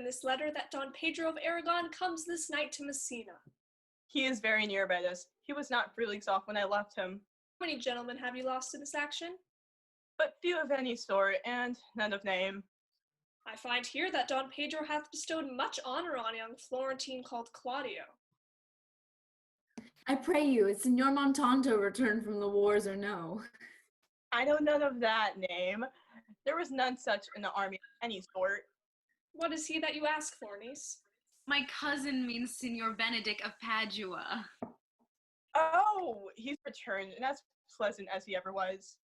this letter that Don Pedro of Aragon comes this night to Messina. He is very near Betis. He was not 3 leagues off when I left him. How many gentlemen have you lost to this action? But few of any sort, and none of name. I find here that Don Pedro hath bestowed much honor on a young Florentine called Claudio. I pray you, is Signor Montanto returned from the wars or no? I know none of that name. There was none such in the army of any sort. What is he that you ask for, niece? My cousin means Signor Benedict of Padua. Oh, he's returned, and as pleasant as he ever was.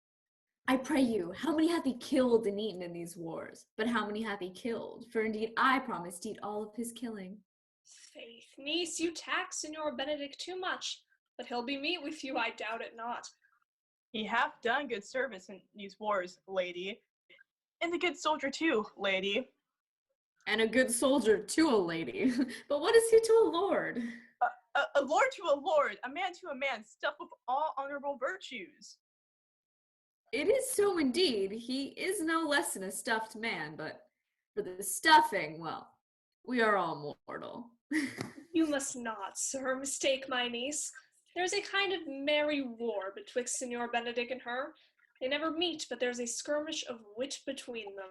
I pray you, how many hath he killed and eaten in these wars? But how many hath he killed? For indeed I promised to eat all of his killing. Faith, niece, you tax Signor Benedict too much, but he'll be meat with you, I doubt it not. He hath done good service in these wars, lady. And a good soldier too, lady. And a good soldier to a lady. But what is he to a lord? A lord to a lord, a man to a man, stuffed with all honorable virtues. It is so indeed. He is no less than a stuffed man, but for the stuffing, well, we are all mortal. You must not, sir, mistake my niece. There's a kind of merry war betwixt Signor Benedict and her. They never meet, but there's a skirmish of wit between them.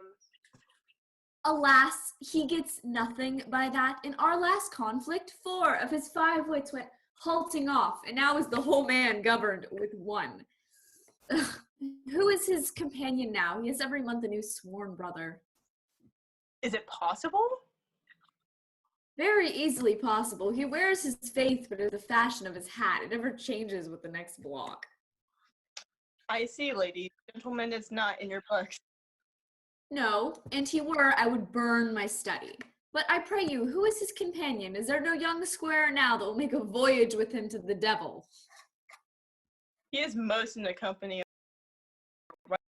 Alas, he gets nothing by that. In our last conflict, 4 of his 5 wits went halting off, and now is the whole man governed with 1. Ugh. Who is his companion now? He has every month a new sworn brother. Is it possible? Very easily possible. He wears his faith, but it's the fashion of his hat. It never changes with the next block. I see, lady. Gentleman is not in your books. No, and he were, I would burn my study. But I pray you, who is his companion? Is there no young squire now that will make a voyage with him to the devil? He is most in the company of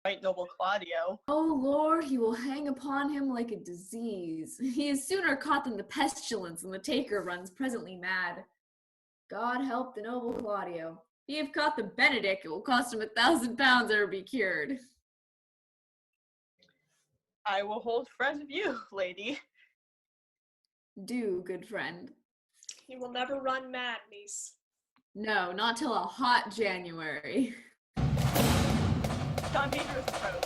right noble Claudio. Oh Lord, he will hang upon him like a disease. He is sooner caught than the pestilence, and the taker runs presently mad. God help the noble Claudio. If he have caught the Benedict, it will cost him 1,000 pounds or be cured. I will hold friend of you, lady. Do, good friend. He will never run mad, niece. No, not till a hot January. Don Pedro's approach.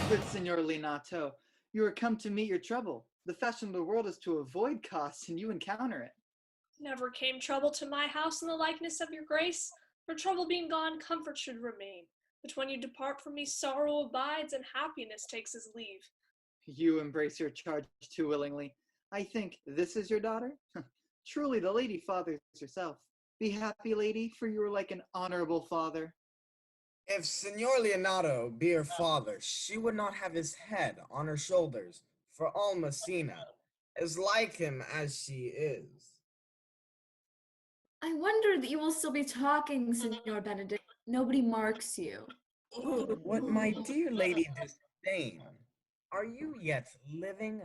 Good Signor Linato, you are come to meet your trouble. The fashion of the world is to avoid costs, and you encounter it. Never came trouble to my house in the likeness of your grace. For trouble being gone, comfort should remain. But when you depart from me, sorrow abides, and happiness takes his leave. You embrace your charge too willingly. I think this is your daughter? Truly, the lady fathers herself. Be happy, lady, for you are like an honorable father. If Signor Leonato be her father, she would not have his head on her shoulders, for all Messina is like him as she is. I wonder that you will still be talking, Signor Benedict. Nobody marks you. What my dear lady disdain? Are you yet living?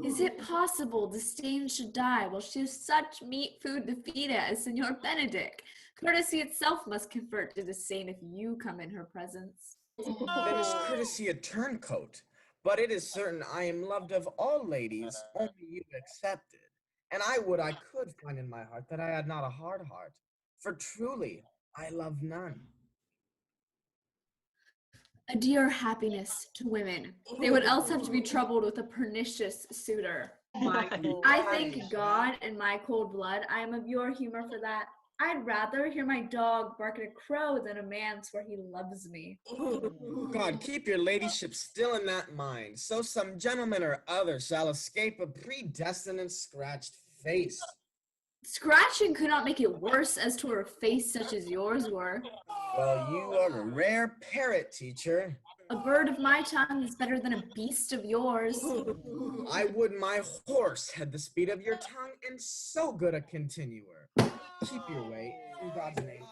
Is it possible Disdain should die while she has such meat food to feed it as Signor Benedict? Courtesy itself must convert to disdain if you come in her presence. Then is courtesy a turncoat? But it is certain I am loved of all ladies, only you excepted. And I would I could find in my heart that I had not a hard heart, for truly I love none. A dear happiness to women. They would else have to be troubled with a pernicious suitor. I thank God and my cold blood I am of your humor for that. I'd rather hear my dog bark at a crow than a man swear he loves me. God, keep your ladyship still in that mind, so some gentleman or other shall escape a predestined and scratched face. Scratching could not make it worse as to a face such as yours were. Well, you are a rare parrot, teacher. A bird of my tongue is better than a beast of yours. I would my horse had the speed of your tongue and so good a continuer. Keep your way, in God's name.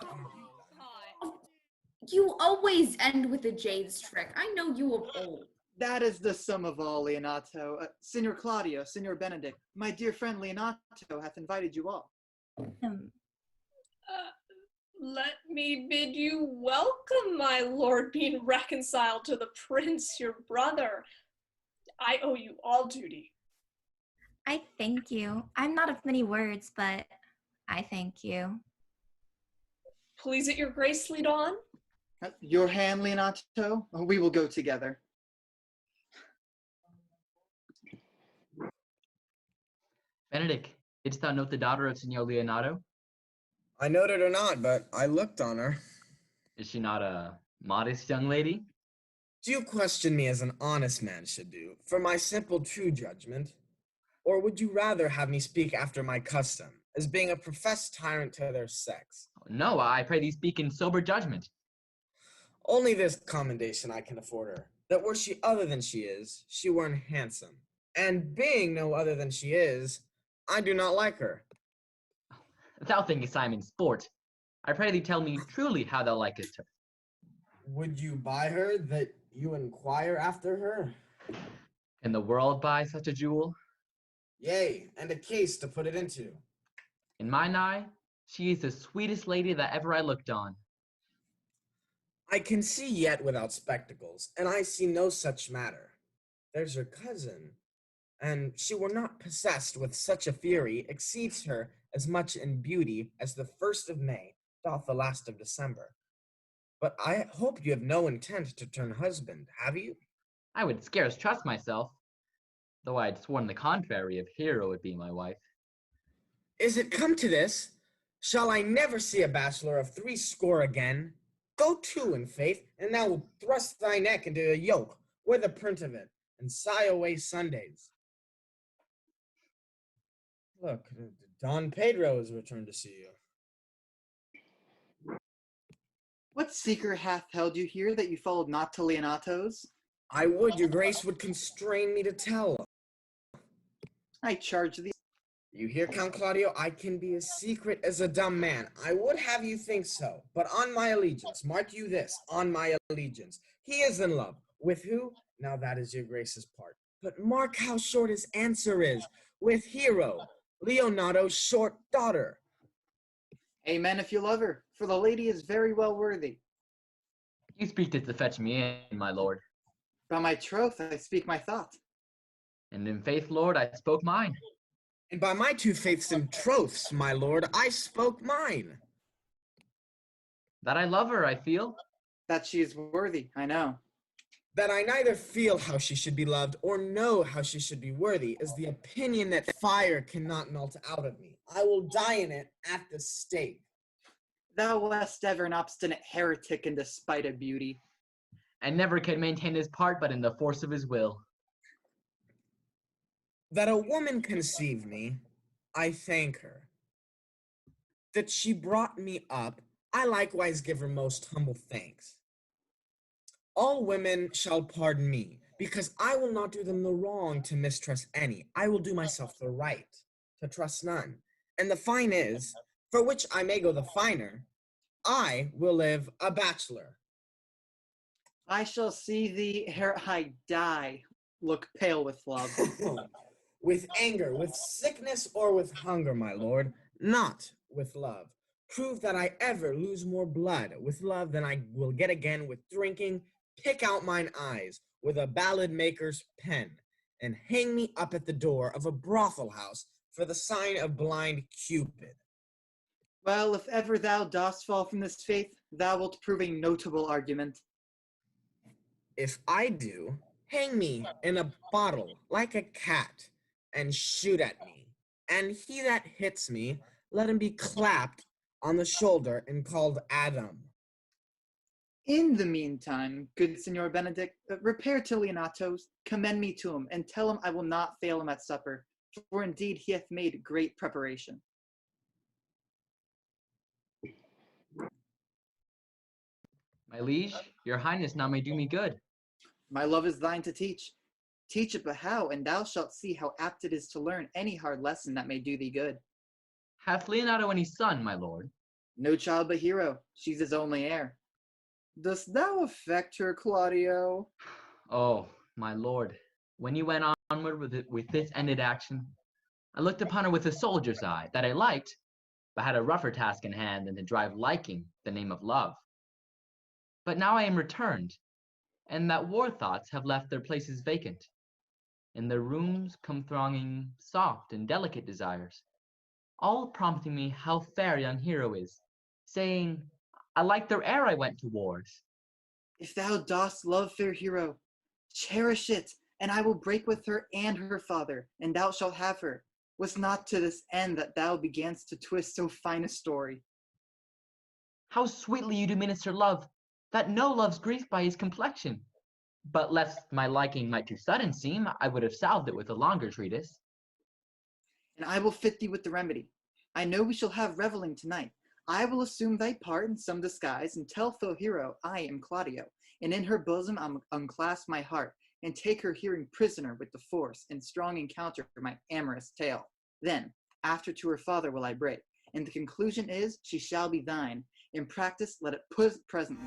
You always end with a jade's trick. I know you of old. That is the sum of all, Leonato. Signor Claudio, Signor Benedict, my dear friend Leonato hath invited you all. Let me bid you welcome, my lord, being reconciled to the prince, your brother. I owe you all duty. I thank you. I'm not of many words, but I thank you. Please, at your grace, lead on. Your hand, Leonato? We will go together. Benedict, didst thou note the daughter of Signor Leonato? I noted her not, but I looked on her. Is she not a modest young lady? Do you question me as an honest man should do, for my simple true judgment? Or would you rather have me speak after my custom, as being a professed tyrant to their sex? No, I pray thee speak in sober judgment. Only this commendation I can afford her, that were she other than she is, she were handsome. And being no other than she is, I do not like her. Thou thinkest I am in sport. I pray thee tell me truly how thou likest her. Would you buy her that you inquire after her? Can the world buy such a jewel? Yea, and a case to put it into. In mine eye, she is the sweetest lady that ever I looked on. I can see yet without spectacles, and I see no such matter. There's her cousin, and she were not possessed with such a fury, exceeds her as much in beauty as the 1st of May doth the last of December. But I hope you have no intent to turn husband, have you? I would scarce trust myself, though I had sworn the contrary if Hero would be my wife. Is it come to this? Shall I never see a bachelor of 60 again? Go to, in faith, and thou wilt thrust thy neck into a yoke, wear the print of it, and sigh away Sundays. Look, Don Pedro has returned to see you. What secret hath held you here that you followed not to Leonato's? I would your grace would constrain me to tell. I charge thee. You hear, Count Claudio, I can be as secret as a dumb man. I would have you think so, but on my allegiance, mark you this, on my allegiance, he is in love. With who? Now that is your grace's part. But mark how short his answer is. With Hero, Leonato's short daughter. Amen if you love her, for the lady is very well worthy. You speak this to fetch me in, my lord. By my troth, I speak my thought. And in faith, lord, I spoke mine. And by my 2 faiths and troths, my lord, I spoke mine. That I love her, I feel. That she is worthy, I know. That I neither feel how she should be loved or know how she should be worthy is the opinion that fire cannot melt out of me. I will die in it at the stake. Thou wast ever an obstinate heretic in despite of beauty. And never can maintain his part but in the force of his will. That a woman conceived me, I thank her. That she brought me up, I likewise give her most humble thanks. All women shall pardon me, because I will not do them the wrong to mistrust any. I will do myself the right to trust none. And the fine is, for which I may go the finer, I will live a bachelor. I shall see thee ere I die, look pale with love. With anger, with sickness, or with hunger, my lord, not with love. Prove that I ever lose more blood with love than I will get again with drinking. Pick out mine eyes with a ballad maker's pen, and hang me up at the door of a brothel house for the sign of blind Cupid. Well, if ever thou dost fall from this faith, thou wilt prove a notable argument. If I do, hang me in a bottle like a cat and shoot at me. And he that hits me, let him be clapped on the shoulder and called Adam. In the meantime, good Signor Benedict, repair to Leonato's, commend me to him, and tell him I will not fail him at supper, for indeed he hath made great preparation. My liege, your highness now may do me good. My love is thine to teach. Teach it but how, and thou shalt see how apt it is to learn any hard lesson that may do thee good. Hath Leonardo any son, my lord? No child but Hero, she's his only heir. Dost thou affect her, Claudio? Oh, my lord, when you went onward with this ended action, I looked upon her with a soldier's eye that I liked, but had a rougher task in hand than to drive liking the name of love. But now I am returned, and that war thoughts have left their places vacant. In their rooms come thronging soft and delicate desires, all prompting me how fair young Hero is, saying, I like their ere I went to wars. If thou dost love fair Hero, cherish it, and I will break with her and her father, and thou shalt have her. Was not to this end that thou beganst to twist so fine a story. How sweetly you do minister love, that no loves grief by his complexion. But lest my liking might too sudden seem, I would have salved it with a longer treatise. And I will fit thee with the remedy. I know we shall have reveling tonight. I will assume thy part in some disguise, and tell fair Hero I am Claudio, and in her bosom unclasp my heart, and take her hearing prisoner with the force, and strong encounter my amorous tale. Then, after to her father will I break, and the conclusion is she shall be thine. In practice, let it put presently.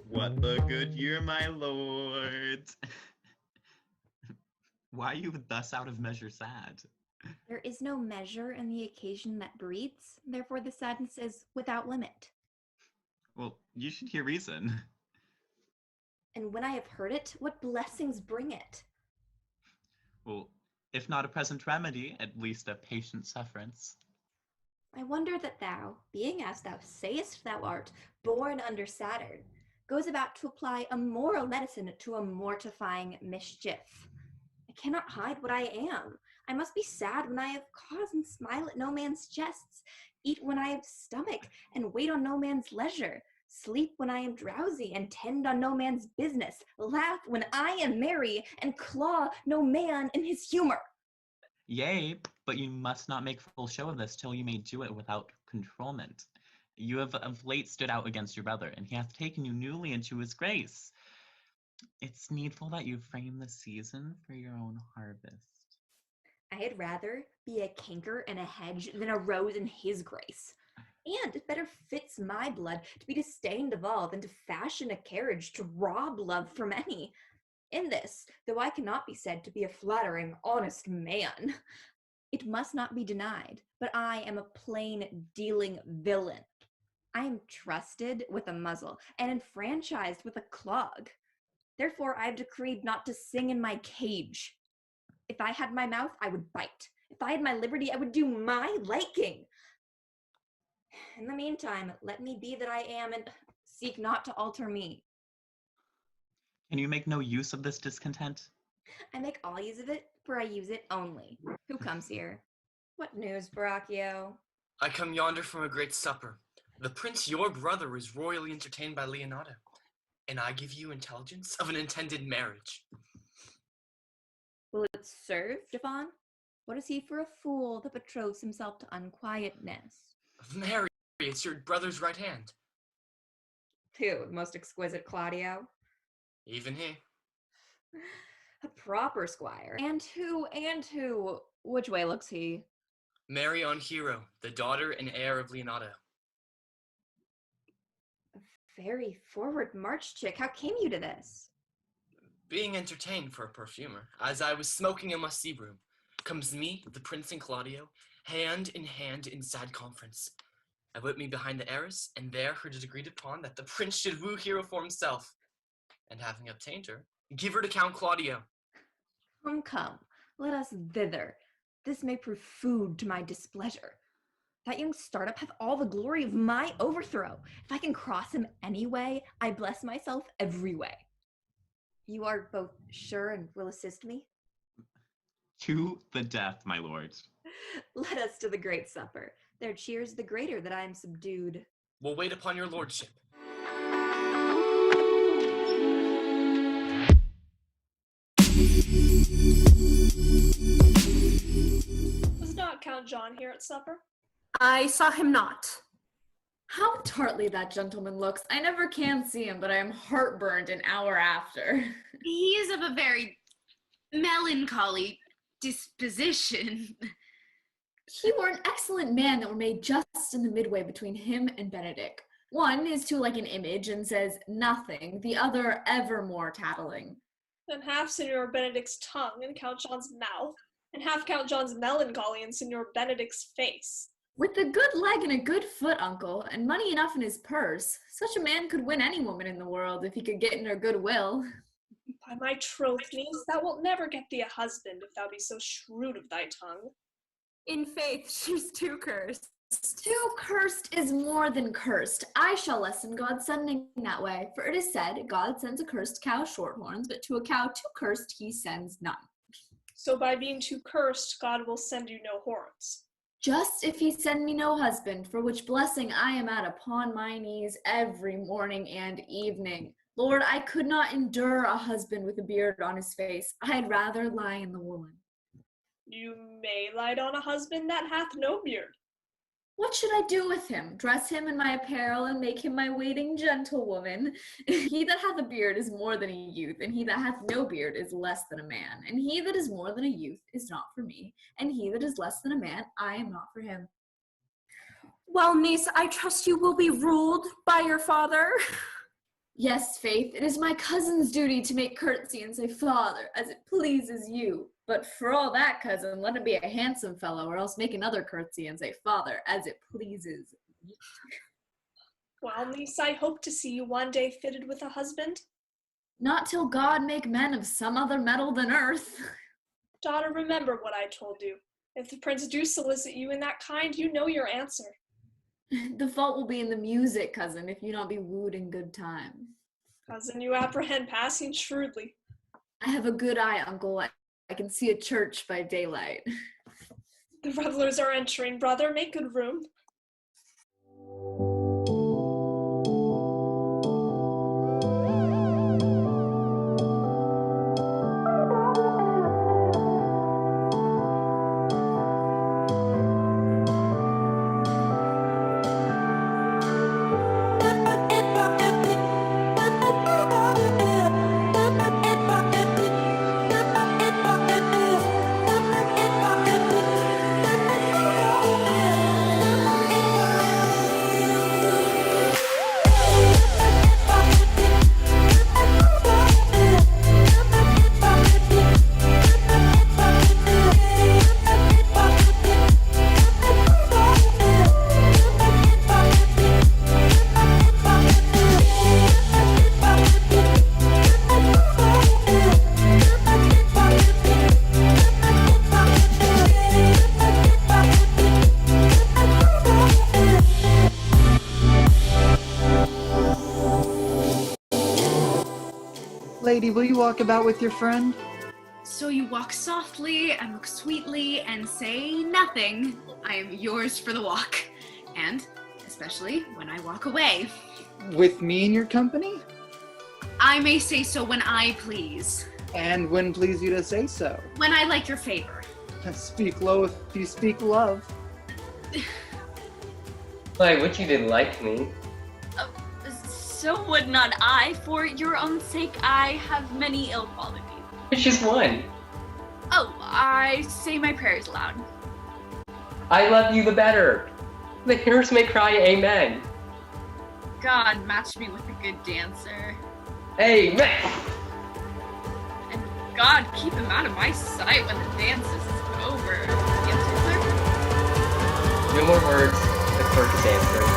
What the good year, my lord! Why are you thus out of measure sad? There is no measure in the occasion that breeds, therefore the sadness is without limit. Well, you should hear reason. And when I have heard it, what blessings bring it? Well, if not a present remedy, at least a patient sufferance. I wonder that thou, being as thou sayest thou art, born under Saturn, goes about to apply a moral medicine to a mortifying mischief. I cannot hide what I am. I must be sad when I have cause and smile at no man's jests, eat when I have stomach and wait on no man's leisure, sleep when I am drowsy and tend on no man's business, laugh when I am merry and claw no man in his humor. Yea, but you must not make full show of this till you may do it without controlment. You have of late stood out against your brother, and he hath taken you newly into his grace. It's needful that you frame the season for your own harvest. I had rather be a canker in a hedge than a rose in his grace. And it better fits my blood to be disdained of all than to fashion a carriage to rob love from any. In this, though I cannot be said to be a flattering, honest man, it must not be denied, but I am a plain dealing villain. I am trusted with a muzzle and enfranchised with a clog. Therefore, I have decreed not to sing in my cage. If I had my mouth, I would bite. If I had my liberty, I would do my liking. In the meantime, let me be that I am, and seek not to alter me. Can you make no use of this discontent? I make all use of it, for I use it only. Who comes here? What news, Brachio? I come yonder from a great supper. The prince, your brother, is royally entertained by Leonardo, and I give you intelligence of an intended marriage. Will it serve, Javon? What is he for a fool that betroths himself to unquietness? Mary, it's your brother's right hand. Who, the most exquisite Claudio? Even he. A proper squire. And who? Which way looks he? Mary on Hero, the daughter and heir of Leonardo. A very forward march chick. How came you to this? Being entertained for a perfumer, as I was smoking in my sea room, comes me, the prince and Claudio, hand in sad conference. I whipped me behind the arras, and there heard it agreed upon that the prince should woo Hero for himself, and having obtained her, give her to Count Claudio. Come, let us thither. This may prove food to my displeasure. That young startup hath all the glory of my overthrow. If I can cross him anyway, I bless myself every way. You are both sure and will assist me? To the death, my lords. Let us to the great supper. Their cheers the greater that I am subdued. We'll wait upon your lordship. Was not Count John here at supper? I saw him not. How tartly that gentleman looks. I never can see him, but I am heartburned an hour after. He is of a very melancholy disposition. He were an excellent man that were made just in the midway between him and Benedict. One is too like an image and says nothing, the other evermore tattling. Then half Signor Benedict's tongue in Count John's mouth, and half Count John's melancholy in Signor Benedict's face. With a good leg and a good foot, uncle, and money enough in his purse, such a man could win any woman in the world if he could get in her good will. By my troth, niece, thou wilt never get thee a husband if thou be so shrewd of thy tongue. In faith, she's too cursed. Too cursed is more than cursed. I shall lessen God's sending that way, for it is said, God sends a cursed cow short horns, but to a cow too cursed he sends none. So by being too cursed, God will send you no horns. Just if he send me no husband, for which blessing I am at upon my knees every morning and evening. Lord, I could not endure a husband with a beard on his face. I'd rather lie in the woolen. You may light on a husband that hath no beard. What should I do with him? Dress him in my apparel and make him my waiting gentlewoman. He that hath a beard is more than a youth, and he that hath no beard is less than a man. And he that is more than a youth is not for me, and he that is less than a man, I am not for him. Well, niece, I trust you will be ruled by your father. Yes, Faith, it is my cousin's duty to make courtesy and say, Father, as it pleases you. But for all that, cousin, let him be a handsome fellow, or else make another courtesy and say, Father, as it pleases me. Well, niece, I hope to see you one day fitted with a husband. Not till God make men of some other metal than earth. Daughter, remember what I told you. If the prince do solicit you in that kind, you know your answer. The fault will be in the music, cousin, if you not be wooed in good time. Cousin, you apprehend passing shrewdly. I have a good eye, uncle. I can see a church by daylight. The revelers are entering, brother. Make good room. Lady, will you walk about with your friend? So you walk softly and look sweetly and say nothing. I am yours for the walk. And especially when I walk away. With me in your company? I may say so when I please. And when please you to say so? When I like your favor. Speak low if you speak love. Why, would you didn't like me? So would not I. For your own sake, I have many ill qualities. Which is one? Oh, I say my prayers loud. I love you the better. The hearers may cry amen. God match me with a good dancer. Amen. And God keep him out of my sight when the dance is over. Answer, sir? No more words. The clerk is answering.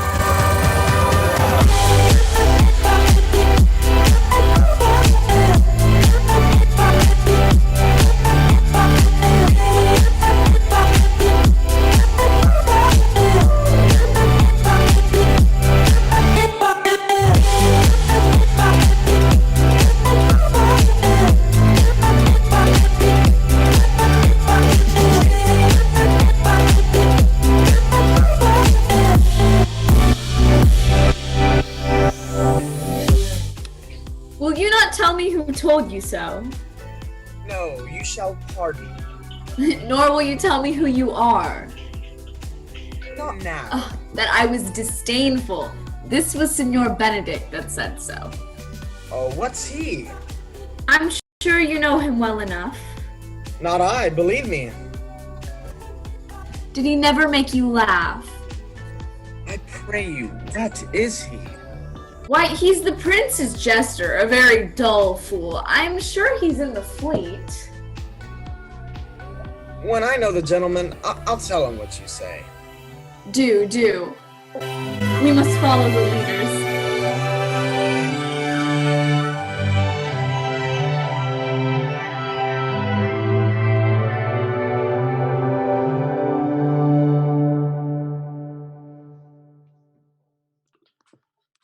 me who told you so. No, you shall pardon. Nor will you tell me who you are. Not now. That I was disdainful. This was Signor Benedict that said so. Oh, what's he? I'm sure you know him well enough. Not I, believe me. Did he never make you laugh? I pray you, what is he? Why, he's the prince's jester, a very dull fool. I'm sure he's in the fleet. When I know the gentleman, I'll tell him what you say. Do. We must follow the leaders.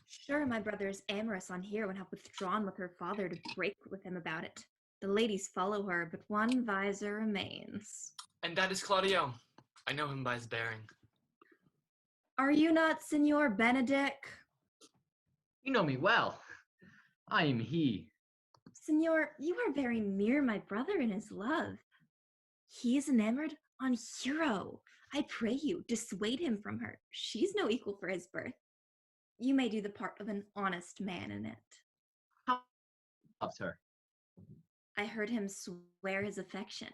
Sure, my brother is amorous on here and have withdrawn with her father to break with him about it. The ladies follow her, but one visor remains. And that is Claudio. I know him by his bearing. Are you not Signor Benedict? You know me well. I am he. Signor, you are very near my brother in his love. He is enamored on Hero. I pray you, dissuade him from her. She's no equal for his birth. You may do the part of an honest man in it. How loves her? I heard him swear his affection.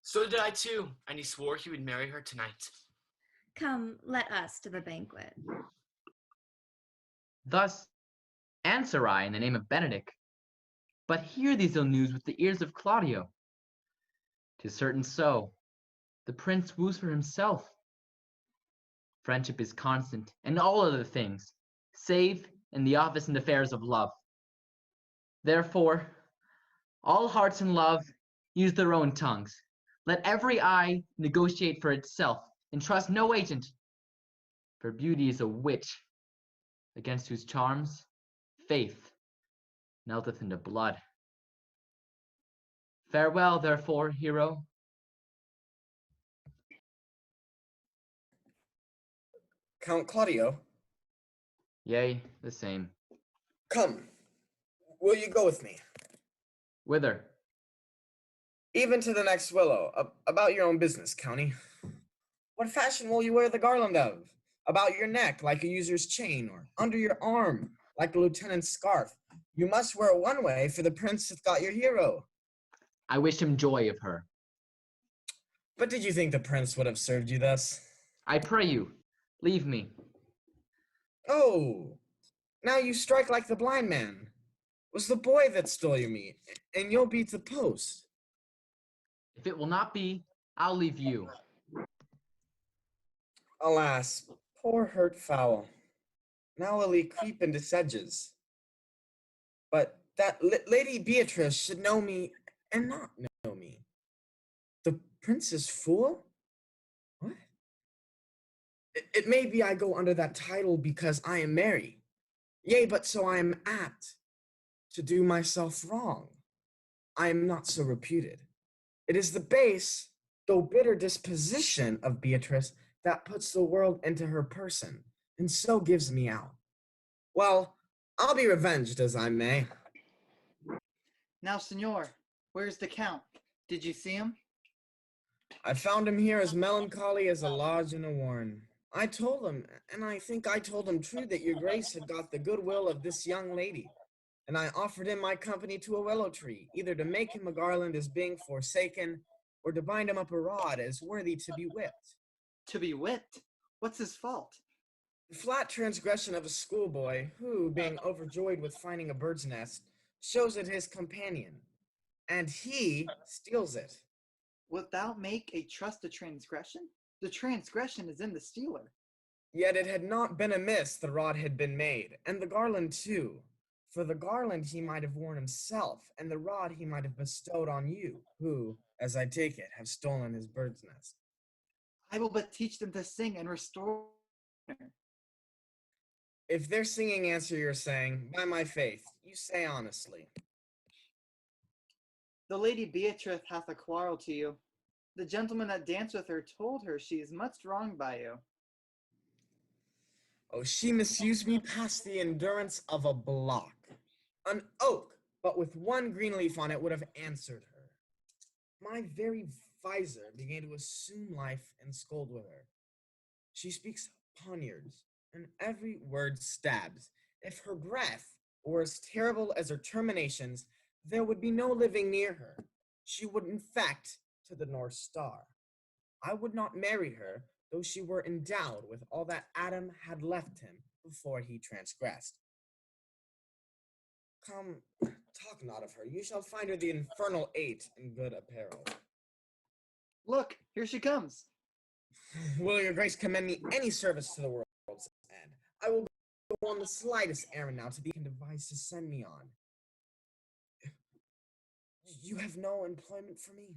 So did I too, and he swore he would marry her tonight. Come, let us to the banquet. Thus answer I in the name of Benedict. But hear these ill news with the ears of Claudio. 'Tis certain so. The prince woos for himself. Friendship is constant in all other things, save in the office and affairs of love. Therefore, all hearts in love use their own tongues. Let every eye negotiate for itself, and trust no agent. For beauty is a witch, against whose charms faith melteth into blood. Farewell, therefore, hero. Count Claudio? Yea, the same. Come, will you go with me? Whither? Even to the next willow. About your own business, County. What fashion will you wear the garland of? About your neck, like a user's chain, or under your arm, like a lieutenant's scarf. You must wear it one way, for the prince hath got your hero. I wish him joy of her. But did you think the prince would have served you thus? I pray you, leave me. Oh, now you strike like the blind man. Was the boy that stole your meat, and you'll beat the post. If it will not be, I'll leave you. Alas, poor hurt fowl. Now will he creep into sedges. But that Lady Beatrice should know me and not know me. The prince's fool? What? It may be I go under that title because I am merry. Yea, but so I am apt to do myself wrong. I am not so reputed. It is the base, though bitter disposition of Beatrice that puts the world into her person, and so gives me out. Well, I'll be revenged as I may. Now, Signor, where's the Count? Did you see him? I found him here as melancholy as a lodge in a warren. I told him, and I think I told him true, that your grace had got the goodwill of this young lady, and I offered him my company to a willow tree, either to make him a garland as being forsaken, or to bind him up a rod as worthy to be whipped. To be whipped? What's his fault? The flat transgression of a schoolboy who, being overjoyed with finding a bird's nest, shows it his companion, and he steals it. Wilt thou make a trust a transgression? The transgression is in the stealer. Yet it had not been amiss the rod had been made, and the garland too. For the garland he might have worn himself, and the rod he might have bestowed on you, who, as I take it, have stolen his bird's nest. I will but teach them to sing and restore. If their singing answer your saying, by my faith, you say honestly. The Lady Beatrice hath a quarrel to you. The gentleman that danced with her told her she is much wronged by you. Oh, she misused me past the endurance of a block. An oak but with one green leaf on it would have answered her. My very visor began to assume life and scold with her. She speaks poniards, and every word stabs. If her breath were as terrible as her terminations, there would be no living near her. She would infect to the North Star. I would not marry her, though she were endowed with all that Adam had left him before he transgressed. Come, talk not of her. You shall find her the infernal 8 in good apparel. Look, here she comes. Will your grace commend me any service to the world's end? I will go on the slightest errand now to be devised to send me on. You have no employment for me?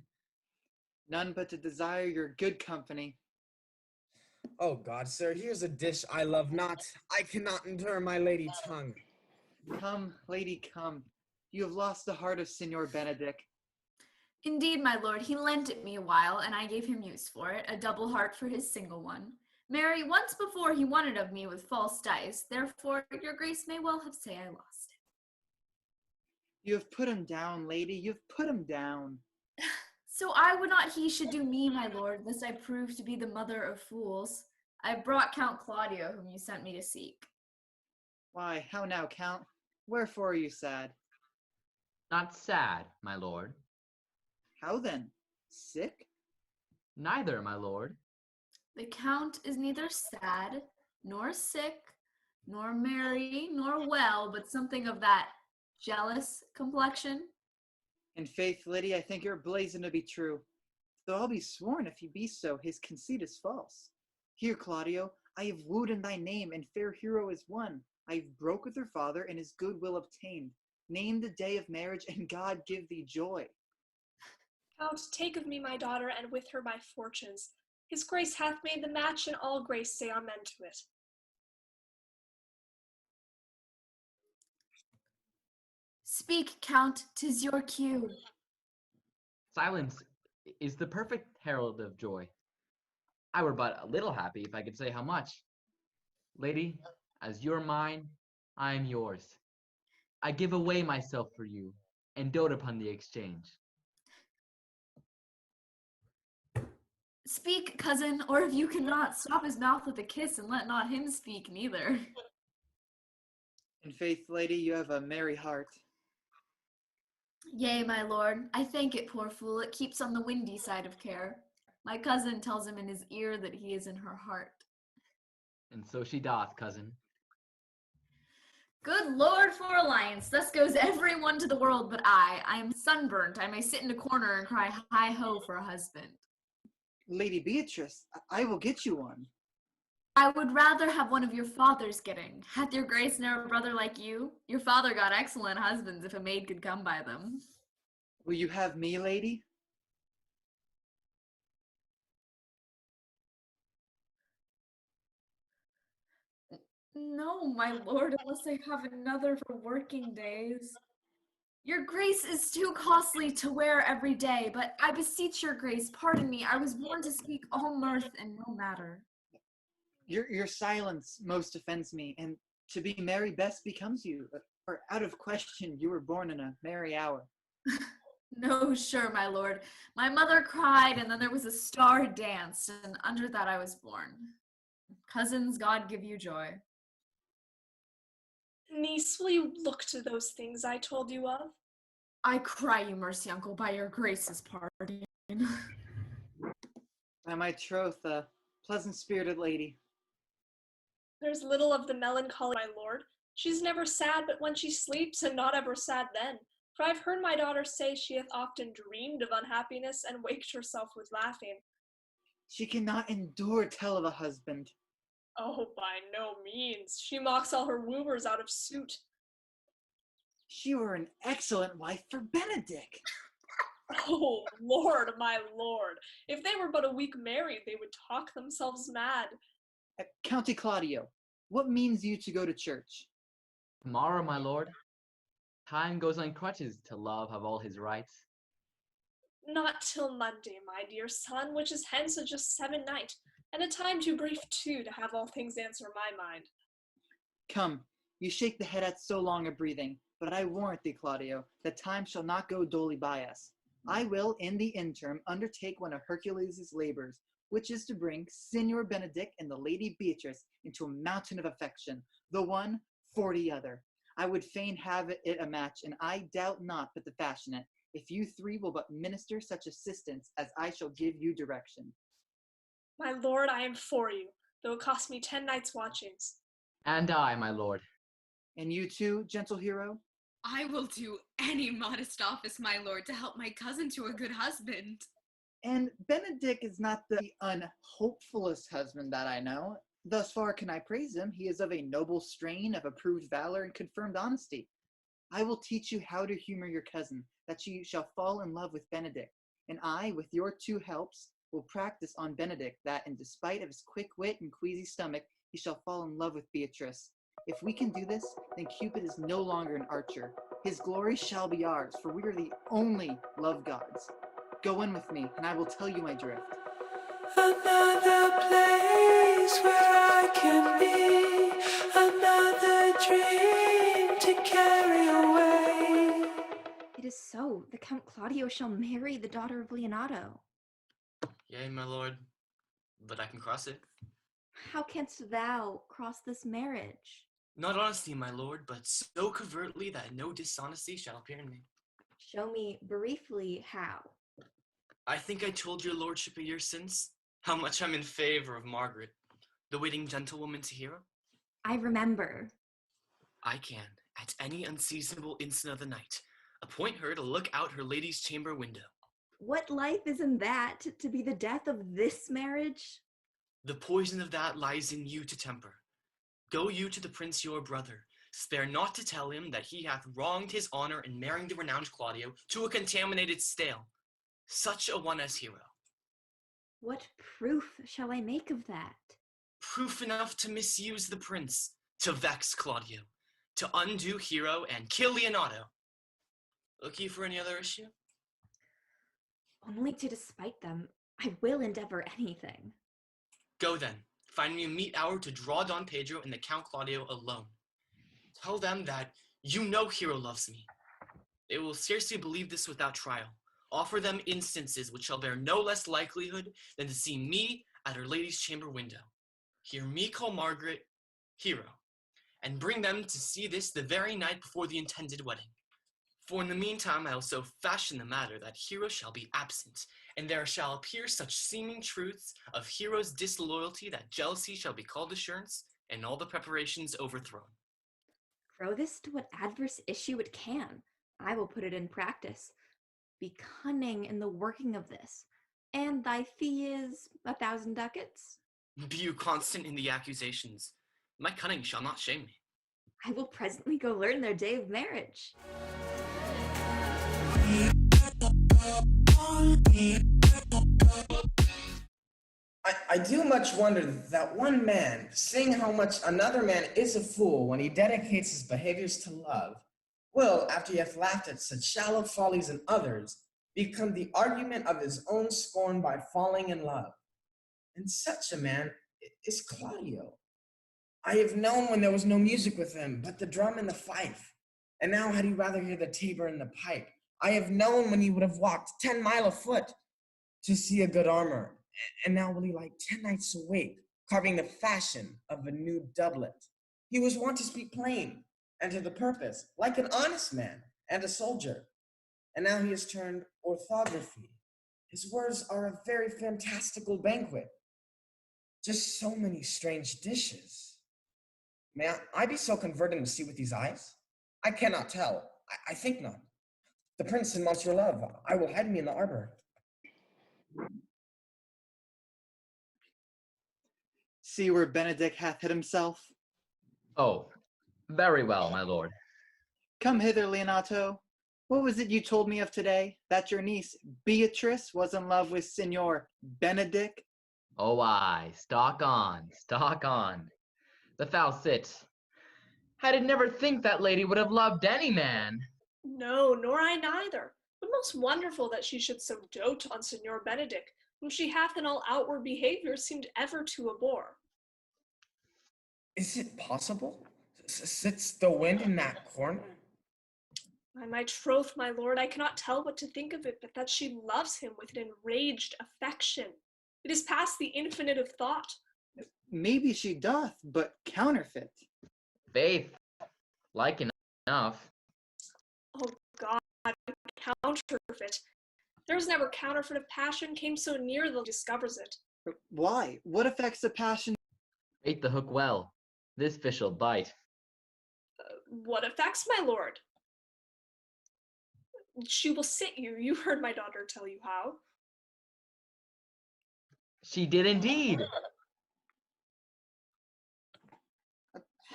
None but to desire your good company. Oh God, sir, here's a dish I love not. I cannot endure my lady tongue. Come, lady, come. You have lost the heart of Signor Benedict. Indeed, my lord, he lent it me a while, and I gave him use for it, a double heart for his single one. Marry, once before he won it of me with false dice, therefore your grace may well have say I lost it. You have put him down, lady, you have put him down. So I would not he should do me, my lord, lest I prove to be the mother of fools. I have brought Count Claudio, whom you sent me to seek. Why, how now, Count? Wherefore are you sad? Not sad, my lord. How then? Sick? Neither, my lord. The Count is neither sad, nor sick, nor merry, nor well, but something of that jealous complexion. In faith, Liddy, I think your blazon to be true. Though I'll be sworn if he be so, his conceit is false. Here, Claudio, I have wooed in thy name, and fair hero is won. I have broke with her father, and his goodwill obtained. Name the day of marriage, and God give thee joy. Count, take of me my daughter, and with her my fortunes. His grace hath made the match, and all grace say amen to it. Speak, Count, 'tis your cue. Silence is the perfect herald of joy. I were but a little happy if I could say how much. Lady, as you're mine, I am yours. I give away myself for you, and dote upon the exchange. Speak, cousin, or if you cannot, stop his mouth with a kiss, and let not him speak neither. In faith, lady, you have a merry heart. Yea, my lord, I thank it, poor fool, it keeps on the windy side of care. My cousin tells him in his ear that he is in her heart. And so she doth, cousin. Good lord for alliance, thus goes every one to the world but I. I am sunburnt, I may sit in a corner and cry hi-ho for a husband. Lady Beatrice, I will get you one. I would rather have one of your father's getting. Hath your grace ne'er a brother like you? Your father got excellent husbands if a maid could come by them. Will you have me, lady? No, my lord, unless I have another for working days. Your grace is too costly to wear every day, but I beseech your grace, pardon me, I was born to speak all mirth and no matter. Your silence most offends me, and to be merry best becomes you. Or out of question, you were born in a merry hour. No, sure, my lord. My mother cried, and then there was a star dance, and under that I was born. Cousins, God give you joy. Niece, will you look to those things I told you of? I cry you mercy, uncle, by your grace's pardon. By my troth, a pleasant-spirited lady. There's little of the melancholy, my lord. She's never sad but when she sleeps, and not ever sad then. For I've heard my daughter say she hath often dreamed of unhappiness, and waked herself with laughing. She cannot endure tell of a husband. Oh, by no means. She mocks all her wooers out of suit. She were an excellent wife for Benedict. Oh, lord, my lord. If they were but a week married, they would talk themselves mad. County Claudio, what means you to go to church? Tomorrow, my lord. Time goes on crutches till love have all his rights. Not till Monday, my dear son, which is hence a just 7 night, and a time too brief, too, to have all things answer my mind. Come, you shake the head at so long a breathing. But I warrant thee, Claudio, that time shall not go dully by us. I will, in the interim, undertake one of Hercules' labors, which is to bring Signor Benedict and the Lady Beatrice into a mountain of affection, the one for the other. I would fain have it a match, and I doubt not but the fashionate, if you three will but minister such assistance as I shall give you direction. My lord, I am for you, though it cost me 10 nights' watchings. And I, my lord. And you too, gentle hero? I will do any modest office, my lord, to help my cousin to a good husband. And Benedict is not the unhopefulest husband that I know. Thus far can I praise him. He is of a noble strain of approved valor and confirmed honesty. I will teach you how to humor your cousin, that you shall fall in love with Benedict. And I, with your two helps, will practice on Benedict that, in despite of his quick wit and queasy stomach, he shall fall in love with Beatrice. If we can do this, then Cupid is no longer an archer. His glory shall be ours, for we are the only love gods. Go in with me, and I will tell you my drift. Another place where I can be, another dream to carry away. It is so. The Count Claudio shall marry the daughter of Leonato. Yea, my lord, but I can cross it. How canst thou cross this marriage? Not honestly, my lord, but so covertly that no dishonesty shall appear in me. Show me briefly how. I think I told your lordship a year since how much I'm in favor of Margaret, the waiting gentlewoman to Hero. I remember. I can, at any unseasonable instant of the night, appoint her to look out her lady's chamber window. What life is in that to be the death of this marriage? The poison of that lies in you to temper. Go you to the prince your brother. Spare not to tell him that he hath wronged his honor in marrying the renowned Claudio to a contaminated stale, such a one as Hero. What proof shall I make of that? Proof enough to misuse the prince, to vex Claudio, to undo Hero and kill Leonato. Look ye for any other issue? Only to despite them, I will endeavor anything. Go then, find me a meet hour to draw Don Pedro and the Count Claudio alone. Tell them that you know Hero loves me. They will scarcely believe this without trial. Offer them instances which shall bear no less likelihood than to see me at her lady's chamber window. Hear me call Margaret Hero, and bring them to see this the very night before the intended wedding. For in the meantime I will so fashion the matter that Hero shall be absent, and there shall appear such seeming truths of Hero's disloyalty that jealousy shall be called assurance, and all the preparations overthrown. Grow this to what adverse issue it can. I will put it in practice. Be cunning in the working of this. And thy fee is 1,000 ducats? Be you constant in the accusations. My cunning shall not shame me. I will presently go learn their day of marriage. I do much wonder that one man, seeing how much another man is a fool when he dedicates his behaviors to love, will, after he hath laughed at such shallow follies in others, become the argument of his own scorn by falling in love. And such a man is Claudio. I have known when there was no music with him, but the drum and the fife. And now had he rather hear the tabor and the pipe. I have known when he would have walked 10 miles afoot to see a good armor. And now will he lie 10 nights awake, carving the fashion of a new doublet. He was wont to speak plain and to the purpose, like an honest man and a soldier. And now he has turned orthography. His words are a very fantastical banquet. Just so many strange dishes. May I be so converted to see with these eyes? I cannot tell. I think not. The prince and Monsieur Love, I will hide me in the arbor. See where Benedict hath hid himself? Oh, very well, my lord. Come hither, Leonato. What was it you told me of today? That your niece, Beatrice, was in love with Signor Benedict? Oh, aye, stalk on, stalk on. The foul sit. I did never think that lady would have loved any man. No, nor I neither. But most wonderful that she should so dote on Signor Benedict, whom she hath in all outward behavior seemed ever to abhor. Is it possible? Sits the wind in that corner? By my troth, my lord, I cannot tell what to think of it, but that she loves him with an enraged affection. It is past the infinite of thought. Maybe she doth, but counterfeit. Faith, like enough. Oh God, counterfeit. There was never counterfeit of passion came so near that discovers it. Why? What affects the passion? Bait the hook well. This fish'll bite. What affects, my lord? She will sit you. You heard my daughter tell you how. She did indeed.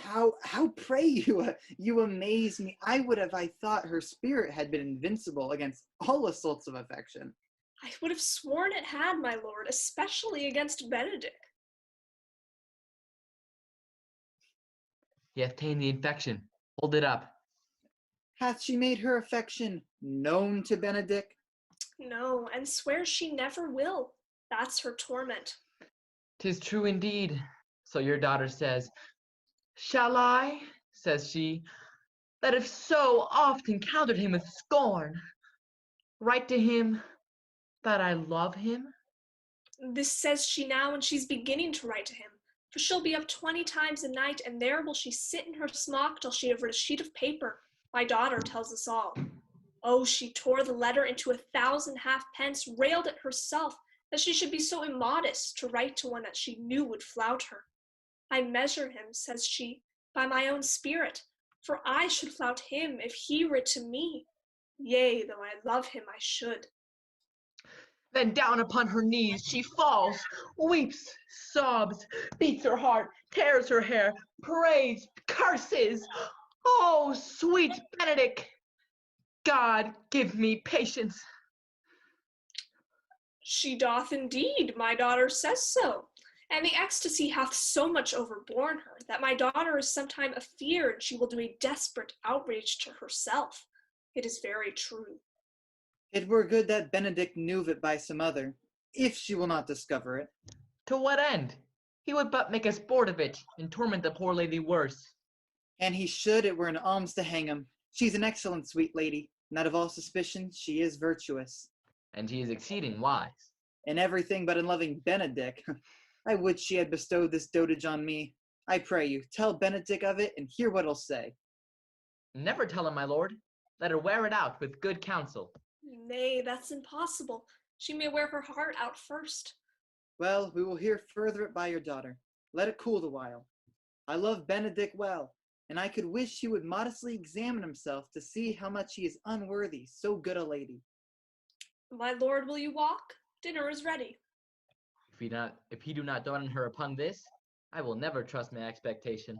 How pray you, you amaze me. I thought her spirit had been invincible against all assaults of affection. I would have sworn it had, my lord, especially against Benedick. He hath ta'en the infection. Hold it up. Hath she made her affection known to Benedick? No, and swears she never will. That's her torment. 'Tis true indeed. So your daughter says. Shall I, says she, that have so oft encountered him with scorn, write to him that I love him? This says she now, and she's beginning to write to him. For she'll be up 20 times a night, and there will she sit in her smock till she have read a sheet of paper. My daughter tells us all. Oh, she tore the letter into 1,000 halfpence, railed at herself, that she should be so immodest to write to one that she knew would flout her. I measure him, says she, by my own spirit, for I should flout him if he writ to me. Yea, though I love him, I should. Then down upon her knees she falls, weeps, sobs, beats her heart, tears her hair, prays, curses. Oh, sweet Benedick, God give me patience. She doth indeed, my daughter says so. And the ecstasy hath so much overborne her, that my daughter is sometime afeard she will do a desperate outrage to herself. It is very true. It were good that Benedick knew of it by some other, if she will not discover it. To what end? He would but make a sport of it, and torment the poor lady worse. And he should, it were an alms to hang him. She's an excellent sweet lady, not of all suspicion, she is virtuous. And he is exceeding wise. In everything but in loving Benedick. I would she had bestowed this dotage on me. I pray you, tell Benedick of it, and hear what he'll say. Never tell him, my lord. Let her wear it out with good counsel. Nay, that's impossible. She may wear her heart out first. Well, we will hear further it by your daughter. Let it cool the while. I love Benedick well, and I could wish he would modestly examine himself to see how much he is unworthy so good a lady. My lord, will you walk? Dinner is ready. If he do not dote on her upon this, I will never trust my expectation.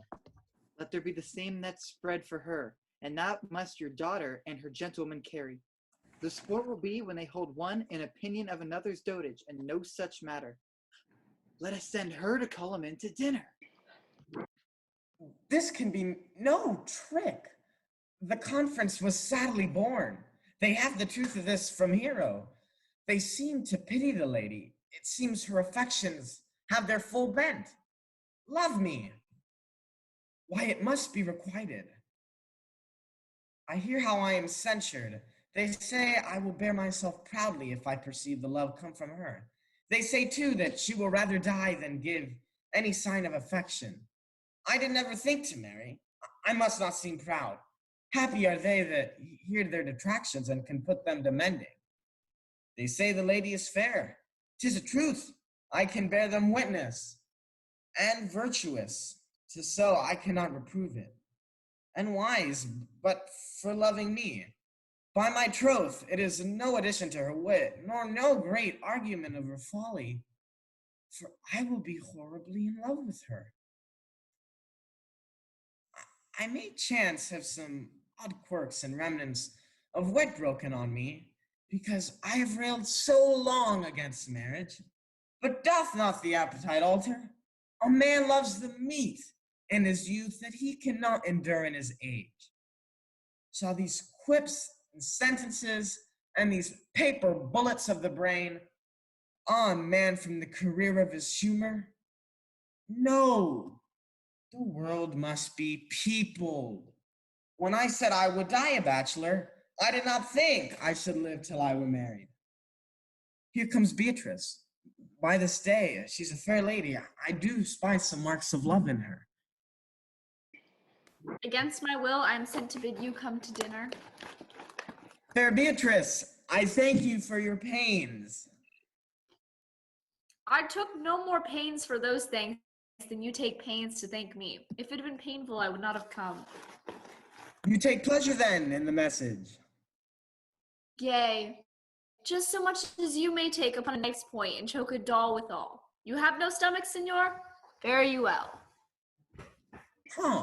Let there be the same net spread for her, and that must your daughter and her gentleman carry. The sport will be when they hold one in opinion of another's dotage, and no such matter. Let us send her to call him in to dinner. This can be no trick. The conference was sadly born. They have the truth of this from Hero. They seem to pity the lady. It seems her affections have their full bent. Love me. Why, it must be requited. I hear how I am censured. They say I will bear myself proudly if I perceive the love come from her. They say, too, that she will rather die than give any sign of affection. I did never think to marry. I must not seem proud. Happy are they that hear their detractions and can put them to mending. They say the lady is fair. 'Tis a truth. I can bear them witness. And virtuous. 'Tis so I cannot reprove it. And wise, but for loving me. By my troth, it is no addition to her wit, nor no great argument of her folly, for I will be horribly in love with her. I may chance have some odd quirks and remnants of wit broken on me, because I have railed so long against marriage. But doth not the appetite alter? A man loves the meat in his youth that he cannot endure in his age. Shall these quips and sentences and these paper bullets of the brain on man from the career of his humor? No, the world must be peopled When I said I would die a bachelor, I did not think I should live till I were married. Here comes Beatrice. By this day, she's a fair lady. I do spy some marks of love in her. Against my will, I am sent to bid you come to dinner. Fair Beatrice, I thank you for your pains. I took no more pains for those things than you take pains to thank me. If it had been painful, I would not have come. You take pleasure then in the message. Yea, just so much as you may take upon a knife's point and choke a doll withal. You have no stomach, senor? Fare you well. Huh.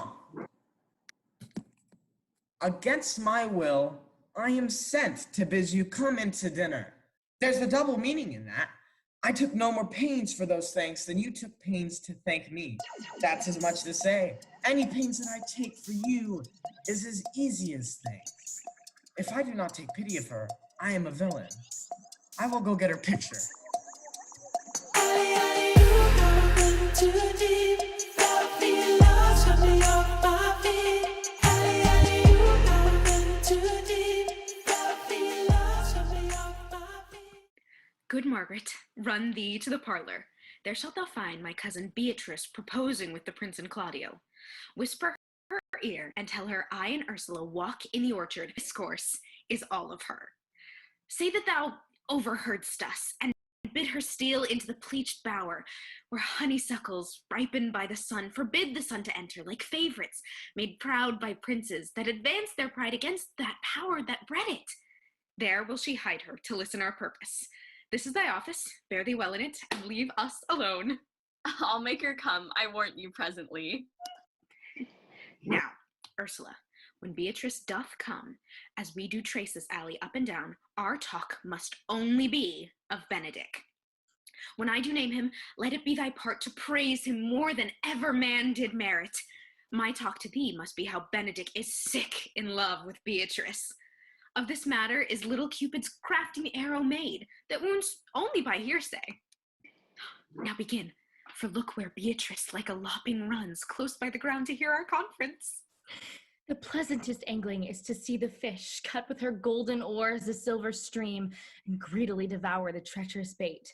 Against my will, I am sent to bid you come into dinner. There's a double meaning in that. I took no more pains for those thanks than you took pains to thank me. That's as much to say, any pains that I take for you is as easy as thanks. If I do not take pity of her, I am a villain. I will go get her picture. Too deep, felt me lost from me off my feet. Too deep, felt me lost from me off my feet. Good Margaret, run thee to the parlor. There shalt thou find my cousin Beatrice proposing with the Prince and Claudio. Whisper her ear and tell her I and Ursula walk in the orchard. Discourse is all of her. Say that thou overheardst us, and bid her steal into the pleached bower, where honeysuckles ripened by the sun forbid the sun to enter, like favorites made proud by princes that advance their pride against that power that bred it. There will she hide her to listen our purpose. This is thy office, bear thee well in it, and leave us alone. I'll make her come, I warrant you presently. Now, Ursula, when Beatrice doth come, as we do trace this alley up and down, our talk must only be of Benedick. When I do name him, let it be thy part to praise him more than ever man did merit. My talk to thee must be how Benedick is sick in love with Beatrice. Of this matter is little Cupid's crafty arrow made, that wounds only by hearsay. Now begin, for look where Beatrice like a lopping runs, close by the ground to hear our conference. The pleasantest angling is to see the fish cut with her golden oars the silver stream and greedily devour the treacherous bait.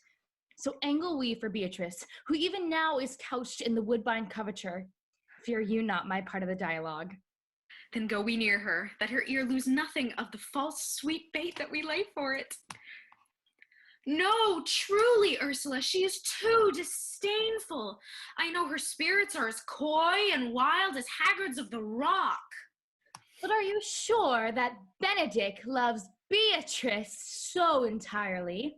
So angle we for Beatrice, who even now is couched in the woodbine coverture. Fear you not my part of the dialogue. Then go we near her, that her ear lose nothing of the false sweet bait that we lay for it. No, truly, Ursula, she is too disdainful. I know her spirits are as coy and wild as haggards of the rock. But are you sure that Benedick loves Beatrice so entirely?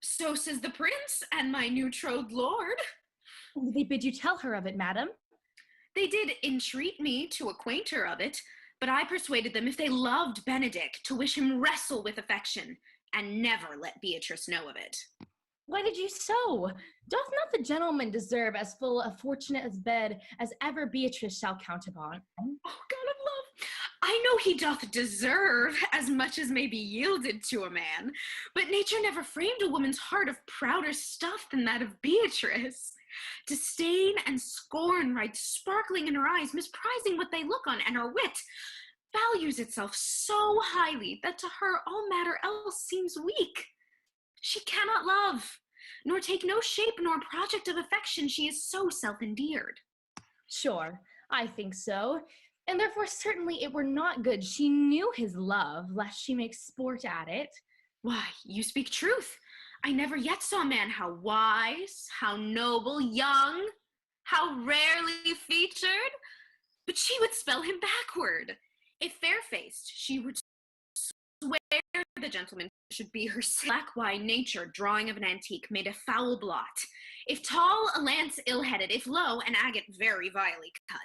So says the prince and my new-trothed lord. They bid you tell her of it, madam? They did entreat me to acquaint her of it, but I persuaded them if they loved Benedick to wish him wrestle with affection, and never let Beatrice know of it. Why did you so? Doth not the gentleman deserve as full a fortunate as bed as ever Beatrice shall count upon? Oh, God of love, I know he doth deserve as much as may be yielded to a man, but nature never framed a woman's heart of prouder stuff than that of Beatrice. Disdain and scorn ride sparkling in her eyes, misprizing what they look on, and her wit values itself so highly that to her all matter else seems weak. She cannot love, nor take no shape nor project of affection, she is so self-endeared. Sure, I think so, and therefore certainly it were not good she knew his love, lest she make sport at it. Why, you speak truth. I never yet saw a man how wise, how noble, young, how rarely featured, but she would spell him backward. If fair-faced, she would swear the gentleman should be her slack-wide nature, drawing of an antique, made a foul blot. If tall, a lance ill-headed, if low, an agate very vilely cut.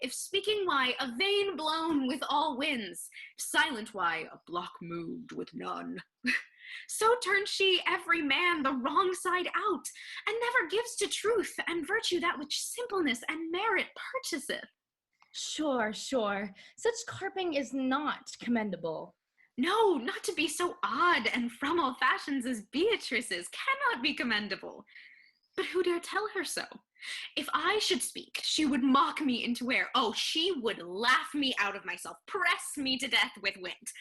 If speaking, why, a vein blown with all winds. Silent, why, a block moved with none. So turns she every man the wrong side out, and never gives to truth and virtue that which simpleness and merit purchaseth. Sure, such carping is not commendable. No, not to be so odd and from all fashions as Beatrice is cannot be commendable. But who dare tell her so? If I should speak, she would mock me into air. Oh, she would laugh me out of myself, press me to death with wit.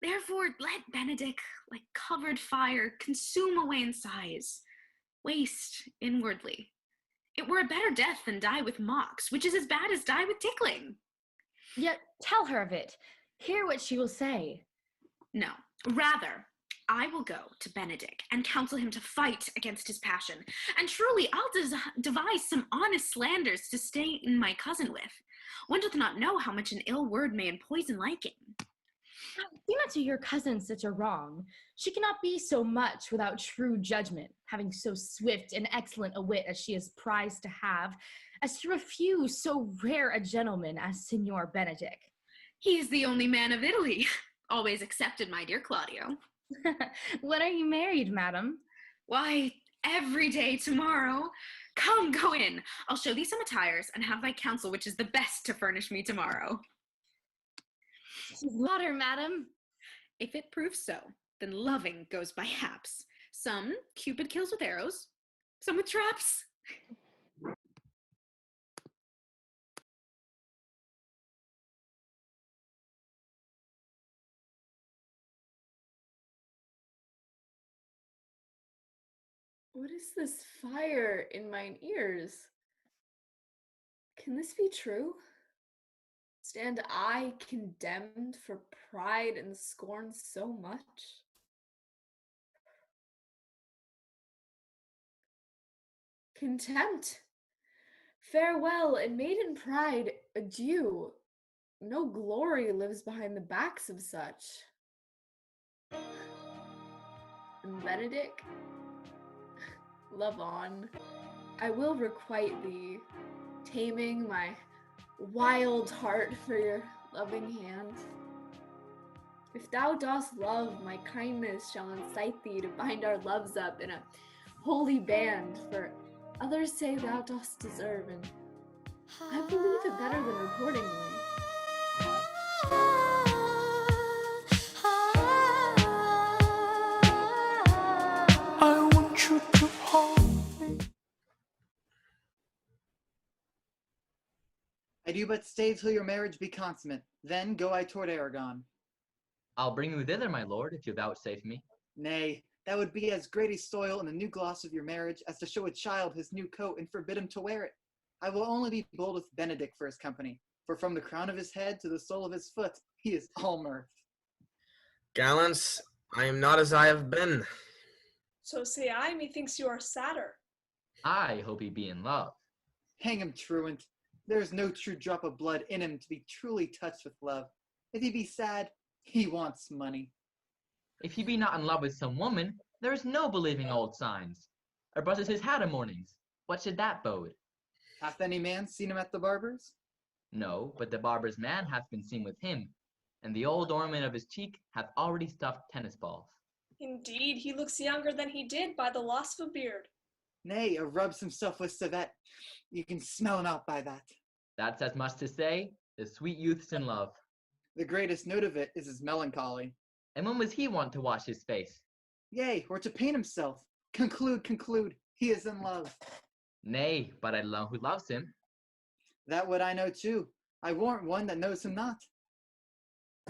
Therefore, let Benedick, like covered fire, consume away in sighs, waste inwardly. It were a better death than die with mocks, which is as bad as die with tickling. Yet tell her of it. Hear what she will say. No, rather, I will go to Benedick and counsel him to fight against his passion. And truly, I'll devise some honest slanders to stain my cousin with. One doth not know how much an ill word may empoison liking. Do not do your cousin such a wrong. She cannot be so much without true judgment, having so swift and excellent a wit as she is prized to have, as to refuse so rare a gentleman as Signor Benedick. He is the only man of Italy. Always accepted, my dear Claudio. When are you married, madam? Why, every day tomorrow. Come, go in. I'll show thee some attires and have thy counsel which is the best to furnish me tomorrow. Water, madam. If it proves so, then loving goes by haps. Some Cupid kills with arrows, some with traps. What is this fire in mine ears? Can this be true? Stand I condemned for pride and scorn so much? Contempt! Farewell, and maiden pride, adieu. No glory lives behind the backs of such. And Benedick, love on. I will requite thee, taming my wild heart for your loving hand. If thou dost love, my kindness shall incite thee to bind our loves up in a holy band, for others say thou dost deserve, and I believe it better than accordingly. I want you to hold me. I do but stay till your marriage be consummate. Then go I toward Aragon. I'll bring you thither, my lord, if you vouchsafe me. Nay, that would be as great a soil in the new gloss of your marriage as to show a child his new coat and forbid him to wear it. I will only be bold with Benedick for his company, for from the crown of his head to the sole of his foot, he is all mirth. Gallants, I am not as I have been. So say I, methinks you are sadder. I hope he be in love. Hang him, truant. There is no true drop of blood in him to be truly touched with love. If he be sad, he wants money. If he be not in love with some woman, there is no believing old signs. Or brushes his hat o' mornings. What should that bode? Hath any man seen him at the barber's? No, but the barber's man hath been seen with him, and the old ornament of his cheek hath already stuffed tennis balls. Indeed, he looks younger than he did by the loss of a beard. Nay, or rubs himself with civet. You can smell him out by that. That's as much to say, the sweet youth's in love. The greatest note of it is his melancholy. And when was he wont to wash his face? Yea, or to paint himself. Conclude, he is in love. Nay, but I know who loves him. That would I know too. I warrant one that knows him not.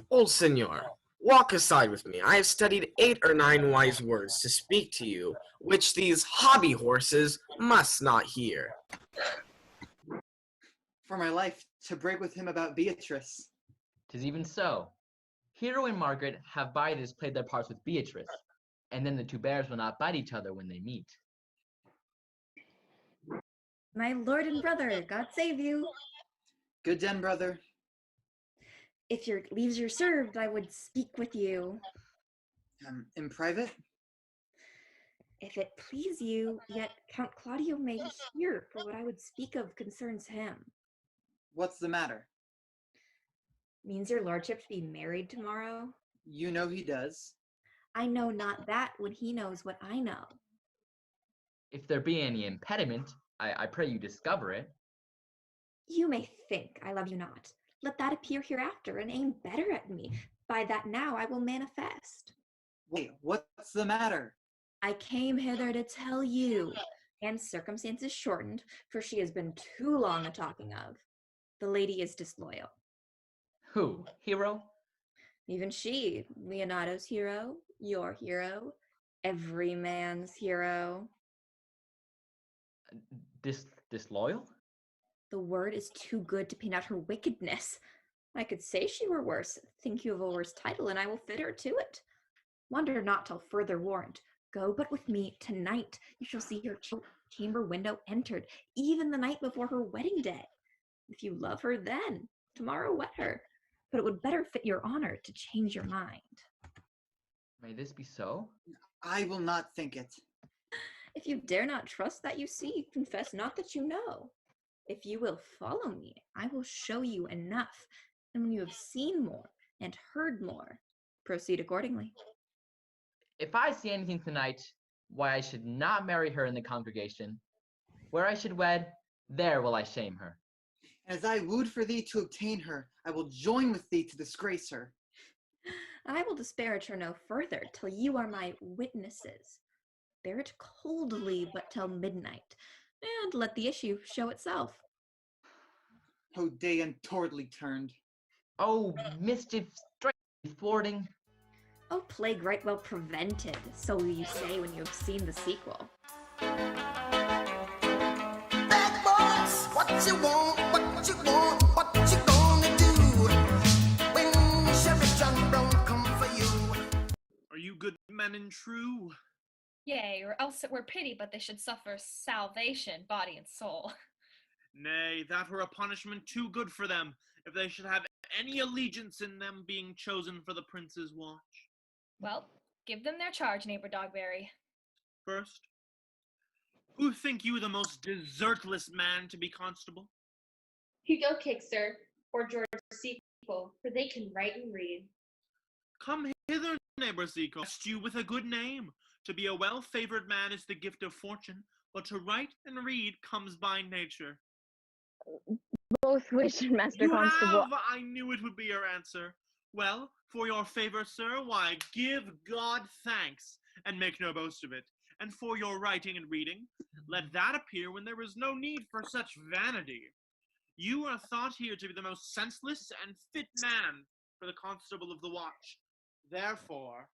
Old Signor, walk aside with me. I have studied 8 or 9 wise words to speak to you, which these hobby horses must not hear. For my life, to break with him about Beatrice. 'Tis even so. Hero and Margaret have by this played their parts with Beatrice, and then the two bears will not bite each other when they meet. My lord and brother, God save you. Good den, brother. If your leaves are served, I would speak with you. In private? If it please you, yet Count Claudio may hear, for what I would speak of concerns him. What's the matter? Means your lordship to be married tomorrow? You know he does. I know not that when he knows what I know. If there be any impediment, I pray you discover it. You may think I love you not. Let that appear hereafter, and aim better at me. By that now I will manifest. Wait, what's the matter? I came hither to tell you. and circumstances shortened, for she has been too long a talking of. The lady is disloyal. Who? Hero? Even she, Leonardo's hero, your hero, every man's hero. Disloyal? The word is too good to paint out her wickedness. I could say she were worse. Think you of a worse title, and I will fit her to it. Wonder not till further warrant. Go but with me tonight. You shall see her chamber window entered, even the night before her wedding day. If you love her then, tomorrow wed her. But it would better fit your honor to change your mind. May this be so? I will not think it. If you dare not trust that you see, confess not that you know. If you will follow me, I will show you enough. And when you have seen more and heard more, proceed accordingly. If I see anything tonight, why I should not marry her in the congregation, where I should wed, there will I shame her. As I wooed for thee to obtain her, I will join with thee to disgrace her. I will disparage her no further till you are my witnesses. Bear it coldly but till midnight, and let the issue show itself. O day untowardly turned. Oh, mischief straight thwarting. Oh, plague right well prevented, so will you say when you have seen the sequel. Bad boys, what you want, what you want, what you gonna do when Sheriff John Brown come for you? Are you good men and true? Yea, or else it were pity, but they should suffer salvation, body and soul. Nay, that were a punishment too good for them, if they should have any allegiance in them being chosen for the prince's watch. Well, give them their charge, neighbor Dogberry. First, who think you the most desertless man to be constable? Hugo Kickster or George Sequel, for they can write and read. Come hither, neighbor Zico. Blessed you with a good name. To be a well-favored man is the gift of fortune, but to write and read comes by nature. Both wish, Master Constable. I knew it would be your answer. Well, for your favor, sir, why, give God thanks, and make no boast of it. And for your writing and reading, let that appear when there is no need for such vanity. You are thought here to be the most senseless and fit man for the constable of the watch. Therefore,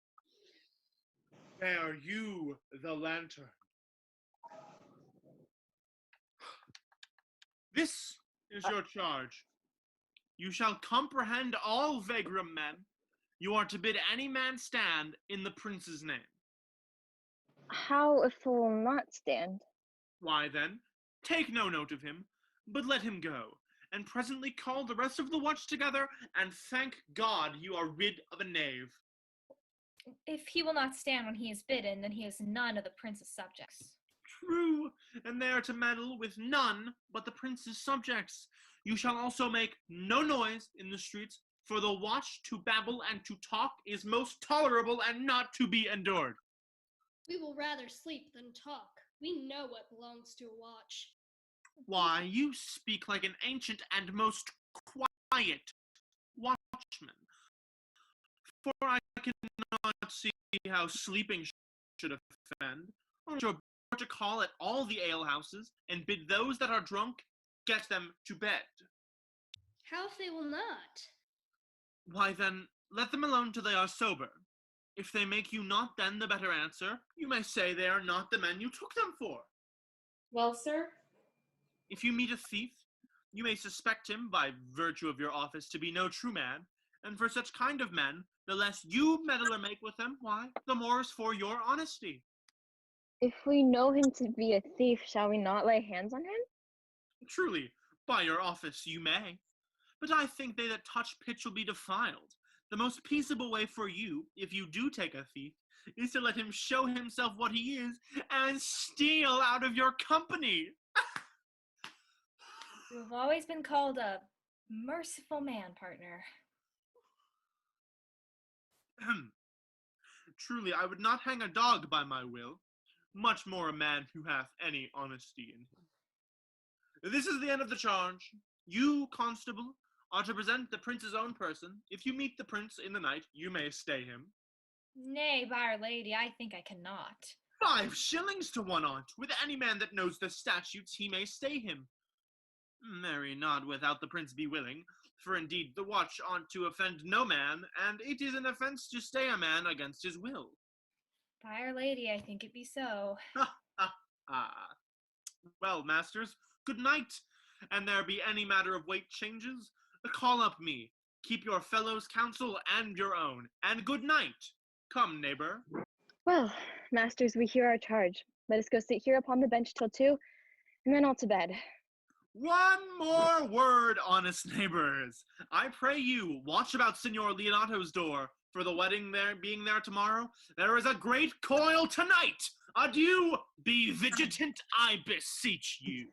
bear you the lantern. This is your charge. You shall comprehend all vagrom men. You are to bid any man stand in the prince's name. How if he will not stand? Why then, take no note of him, but let him go, and presently call the rest of the watch together, and thank God you are rid of a knave. If he will not stand when he is bidden, then he is none of the prince's subjects. True, and they are to meddle with none but the prince's subjects. You shall also make no noise in the streets, for the watch to babble and to talk is most tolerable and not to be endured. We will rather sleep than talk. We know what belongs to a watch. Why, you speak like an ancient and most quiet watchman. For I cannot see how sleeping should offend. You're to call at all the alehouses, and bid those that are drunk get them to bed. How if they will not? Why then, let them alone till they are sober. If they make you not then the better answer, you may say they are not the men you took them for. Well, sir? If you meet a thief, you may suspect him, by virtue of your office, to be no true man, and for such kind of men, the less you meddle or make with them, why, the more is for your honesty. If we know him to be a thief, shall we not lay hands on him? Truly, by your office you may. But I think they that touch pitch will be defiled. The most peaceable way for you, if you do take a thief, is to let him show himself what he is, and steal out of your company. You have always been called a merciful man, partner. Truly, I would not hang a dog by my will, much more a man who hath any honesty in him. This is the end of the charge. You, constable, are to present the prince's own person. If you meet the prince in the night, you may stay him. Nay, by'r lady, I think I cannot. 5 shillings to 1 on't. With any man that knows the statutes, he may stay him. Marry not without the prince be willing, for indeed the watch ought to offend no man, and it is an offence to stay a man against his will. By Our Lady, I think it be so. Well, masters, good night. And there be any matter of weight changes, call up me. Keep your fellows' counsel and your own, and good night. Come, neighbor. Well, masters, we hear our charge. Let us go sit here upon the bench till 2, and then all to bed. One more word, honest neighbors. I pray you, watch about Signor Leonato's door, for the wedding being there tomorrow. There is a great coil tonight. Adieu, be vigilant, I beseech you.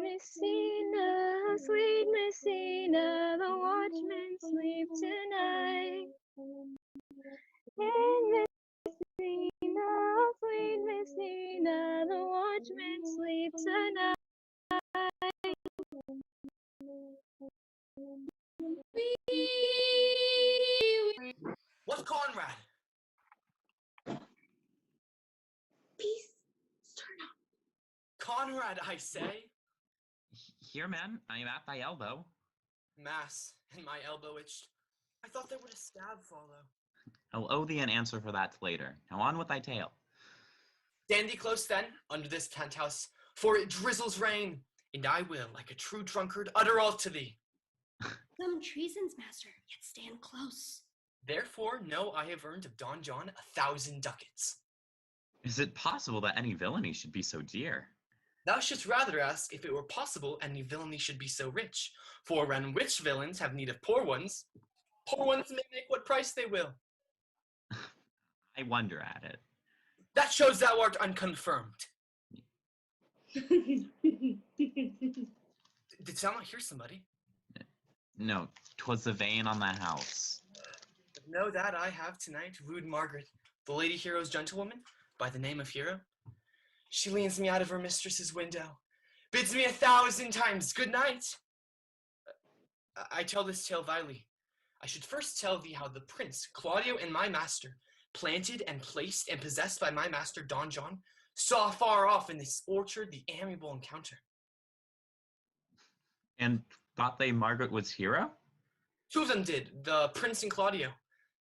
Messina, sweet Messina, the watchmen sleep tonight. In Messina, sweet Messina, the watchmen sleep tonight. What, Conrad? Peace. Turn up. Conrad, I say. Here, man, I am at thy elbow. Mass, and my elbow itched. I thought there would a stab follow. I'll owe thee an answer for that later. Now on with thy tale. Stand thee close then, under this penthouse, for it drizzles rain, and I will, like a true drunkard, utter all to thee. Some treasons, master, yet stand close. Therefore know I have earned of Don John 1,000 ducats. Is it possible that any villainy should be so dear? Thou shouldst rather ask if it were possible any villainy should be so rich. For when rich villains have need of poor ones may make what price they will. I wonder at it. That shows thou art unconfirmed. Did thou not hear somebody? No, 'twas the vane on the house. Know that I have tonight rude Margaret, the lady hero's gentlewoman, by the name of Hero. She leans me out of her mistress's window, bids me 1,000 times good night. I tell this tale vilely. I should first tell thee how the prince, Claudio, and my master, planted and placed and possessed by my master Don John, saw far off in this orchard the amiable encounter. And thought they Margaret was Hero? 2 of them did, the prince and Claudio.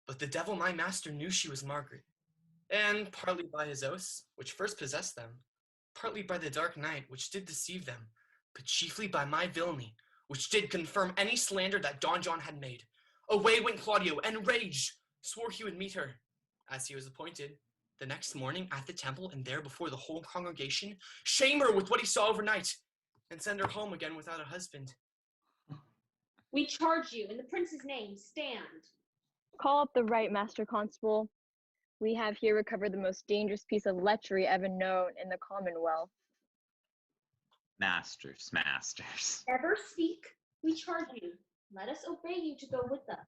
But the devil, my master, knew she was Margaret. And partly by his oaths, which first possessed them, partly by the dark night, which did deceive them, but chiefly by my villainy, which did confirm any slander that Don John had made. Away went Claudio, enraged, swore he would meet her, as he was appointed, the next morning at the temple, and there before the whole congregation, shame her with what he saw overnight, and send her home again without a husband. We charge you, in the prince's name, stand. Call up the right master constable. We have here recovered the most dangerous piece of lechery ever known in the Commonwealth. Masters. Never speak. We charge you. Let us obey you to go with us.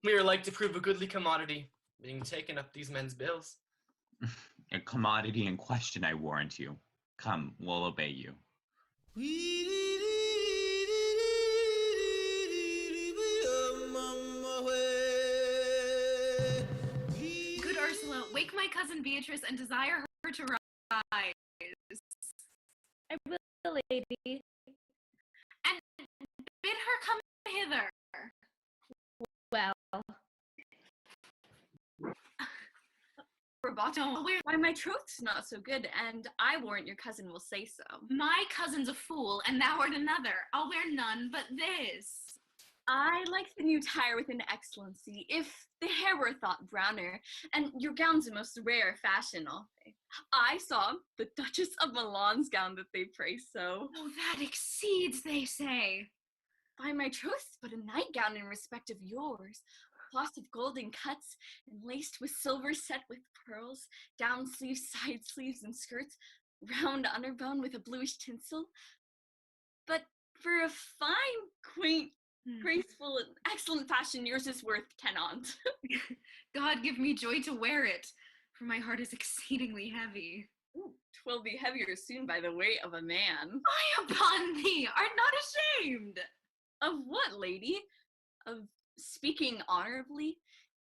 We are like to prove a goodly commodity, being taken up these men's bills. A commodity in question, I warrant you. Come, we'll obey you. Good Ursula, wake my cousin Beatrice and desire her to rise. I will, lady. And bid her come hither. Well. Roboto, why my troth's not so good, and I warrant your cousin will say so. My cousin's a fool, and thou art another. I'll wear none but this. I like the new tire with an excellency, if the hair were thought browner, and your gown's a most rare fashion, I'll say. I saw the Duchess of Milan's gown that they praise so. Oh, that exceeds, they say. By my troth, but a nightgown in respect of yours, cloth of golden cuts, and laced with silver set with pearls, down sleeves, side sleeves, and skirts, round underbone with a bluish tinsel. But for a fine, quaint, graceful, and excellent fashion, yours is worth 10 on't. God give me joy to wear it. for my heart is exceedingly heavy. Twill be heavier soon by the weight of a man. Fie upon thee! Art not ashamed? Of what, lady? Of speaking honorably?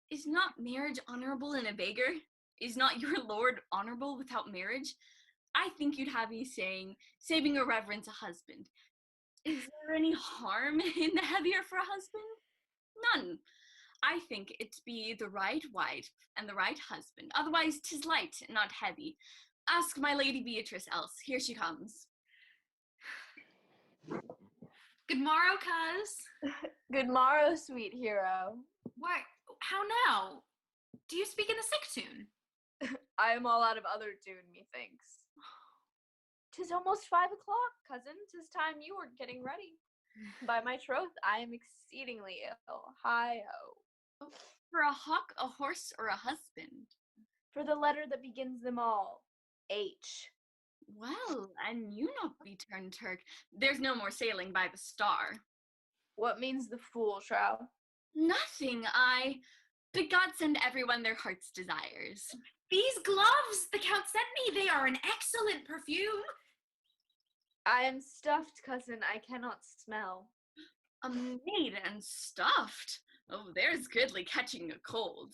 Is not marriage honorable in a beggar? Is not your lord honorable without marriage? I think you'd have me saying, saving a reverence a husband. Is there any harm in the heavier for a husband? None. I think it be the right wife and the right husband. Otherwise 'tis light, not heavy. Ask my lady Beatrice else. Here she comes. Good morrow, cuz. Good morrow, sweet hero. Why, how now? Do you speak in the sick tune? I am all out of other tune, methinks. 'Tis almost 5 o'clock, cousin. 'Tis time you were getting ready. By my troth, I am exceedingly ill. Hi-ho. For a hawk, a horse, or a husband? For the letter that begins them all. H. Well, and you not be turned Turk. There's no more sailing by the star. What means the fool, Shroud? Nothing, but God send everyone their heart's desires. These gloves the Count sent me, they are an excellent perfume. I am stuffed, cousin. I cannot smell. A maid and stuffed? Oh, there's goodly catching a cold.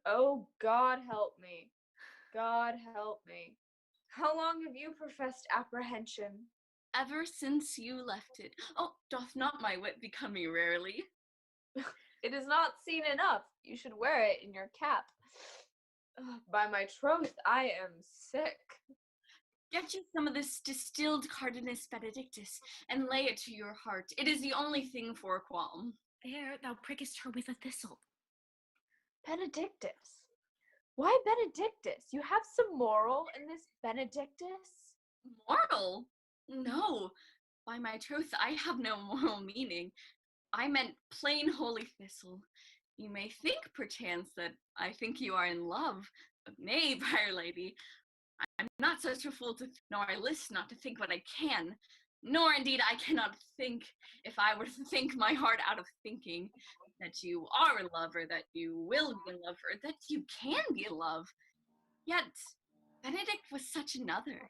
Oh, God help me. God help me. How long have you professed apprehension? Ever since you left it. Oh, doth not my wit become me rarely? It is not seen enough. You should wear it in your cap. By my troth, I am sick. Get you some of this distilled Cardinus Benedictus, and lay it to your heart. It is the only thing for a qualm. There, thou prickest her with a thistle. Benedictus? Why Benedictus? You have some moral in this Benedictus? Moral? No. By my troth, I have no moral meaning. I meant plain holy thistle. You may think, perchance, that I think you are in love. But nay, byre lady, I'm not such a fool nor I list not to think what I can. Nor indeed I cannot think, if I were to think my heart out of thinking, that you are in love, or that you will be in love, or that you can be in love. Yet Benedict was such another.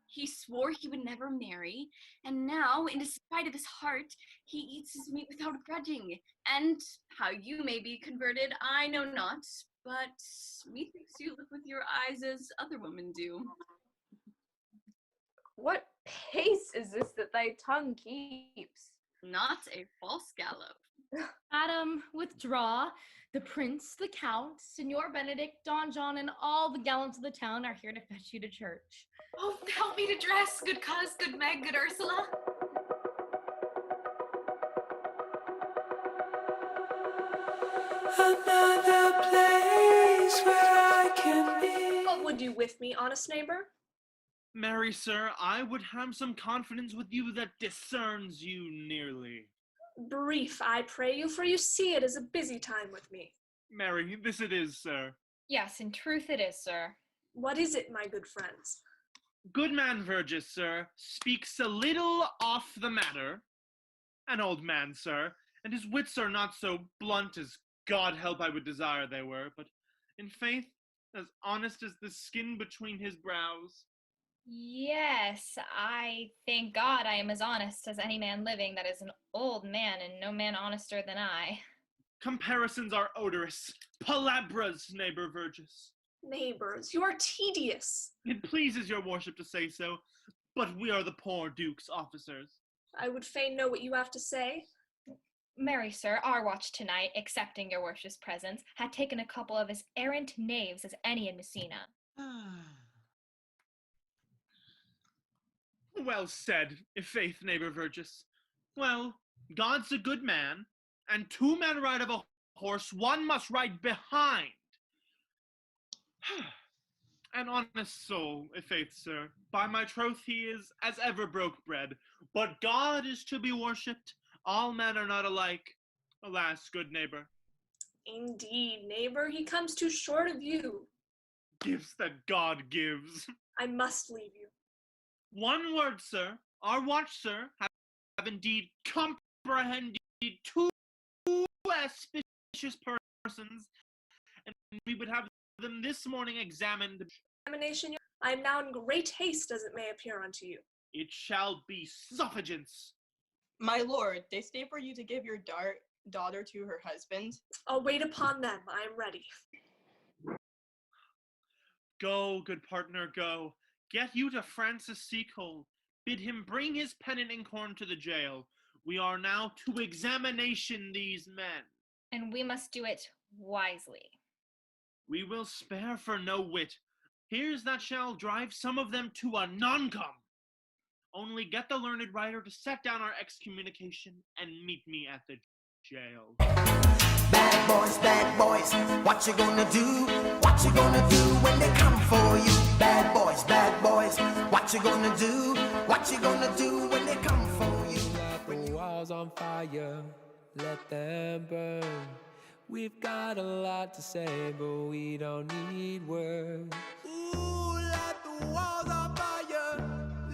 He swore he would never marry, and now, in despite of his heart, he eats his meat without grudging. And how you may be converted, I know not, but methinks you look with your eyes as other women do. What pace is this that thy tongue keeps? Not a false gallop. Madam, withdraw. The prince, the count, Signor Benedict, Don John, and all the gallants of the town are here to fetch you to church. Oh, help me to dress, good cuz, good Meg, good Ursula. Another place where I can be. What would you with me, honest neighbor? Marry, sir, I would have some confidence with you that discerns you nearly. Brief, I pray you, for you see it is a busy time with me. Marry, this it is, sir. Yes, in truth it is, sir. What is it, my good friends? Good man Verges, sir, speaks a little off the matter. An old man, sir, and his wits are not so blunt as God help I would desire they were, but in faith, as honest as the skin between his brows. Yes, I thank God I am as honest as any man living that is an old man, and no man honester than I. Comparisons are odorous. Palabras, neighbor Verges. Neighbors, you are tedious. It pleases your worship to say so, but we are the poor duke's officers. I would fain know what you have to say. Marry, sir, our watch tonight, accepting your worship's presence, had taken a couple of as errant knaves as any in Messina. Well said, i'faith, neighbor Verges. Well, God's a good man, and 2 men ride of a horse, 1 must ride behind. An honest soul, i'faith, sir. By my troth he is as ever broke bread, but God is to be worshipped. All men are not alike. Alas, good neighbor. Indeed, neighbor, he comes too short of you. Gifts that God gives. I must leave you. 1 word, sir. Our watch, sir, have indeed comprehended 2 auspicious persons, and we would have them this morning examined. Examination, I am now in great haste as it may appear unto you. It shall be suffragance. My lord, they stay for you to give your daughter to her husband. I'll wait upon them. I am ready. Go, good partner, go. Get you to Francis Seacole. Bid him bring his pen and inkhorn to the jail. We are now to examination these men. And we must do it wisely. We will spare for no wit. Here's that shall drive some of them to a non-com. Only get the learned writer to set down our excommunication and meet me at the jail. Bad boys, what you gonna do? What you gonna do when they come for you? Bad boys, what you gonna do? What you gonna do when they come for you? When the walls on fire, let them burn. We've got a lot to say, but we don't need words. Ooh, let the walls on fire,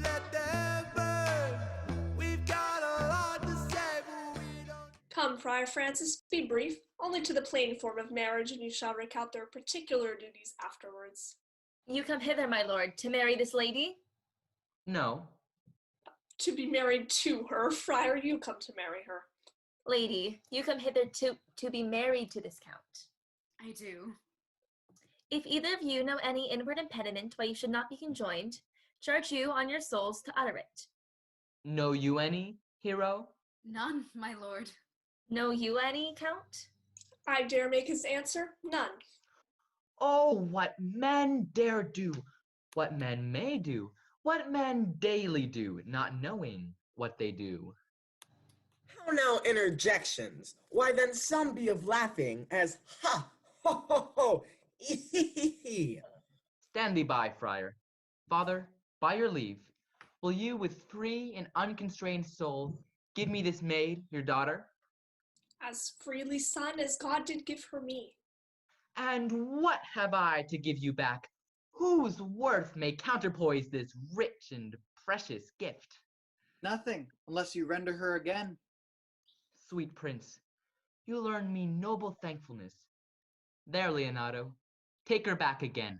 let them burn. We've got a lot to say, but we don't. Come, Friar Francis, be brief, only to the plain form of marriage, and you shall recount their particular duties afterwards. You come hither, my lord, to marry this lady? No. To be married to her, Friar, you come to marry her. Lady, you come hither to be married to this count. I do. If either of you know any inward impediment why you should not be conjoined, charge you on your souls to utter it. Know you any, hero? None, my lord. Know you any, count? I dare make his answer, none. Oh, what men dare do, what men may do, what men daily do, not knowing what they do. How now interjections? Why then some be of laughing as ha, ho, ho, ho, ee. Stand thee by, friar. Father, by your leave, will you with free and unconstrained soul give me this maid, your daughter? As freely, son, as God did give her me. And what have I to give you back? Whose worth may counterpoise this rich and precious gift? Nothing, unless you render her again. Sweet prince, you learn me noble thankfulness. There, Leonardo, take her back again.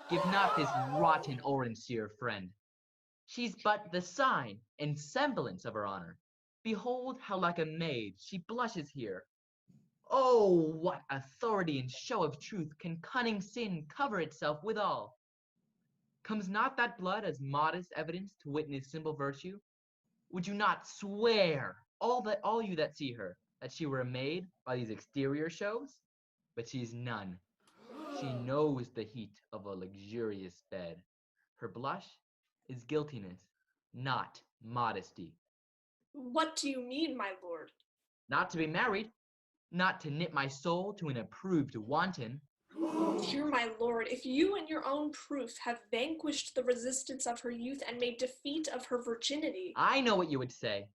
Give not this rotten orange to your friend. She's but the sign and semblance of her honor. Behold how like a maid she blushes here. Oh, what authority and show of truth can cunning sin cover itself withal? Comes not that blood as modest evidence to witness simple virtue? Would you not swear, all you that see her, that she were a maid by these exterior shows? But she is none. She knows the heat of a luxurious bed. Her blush is guiltiness, not modesty. What do you mean, my lord? Not to be married, not to knit my soul to an approved wanton. Dear my lord, if you in your own proof have vanquished the resistance of her youth and made defeat of her virginity. I know what you would say.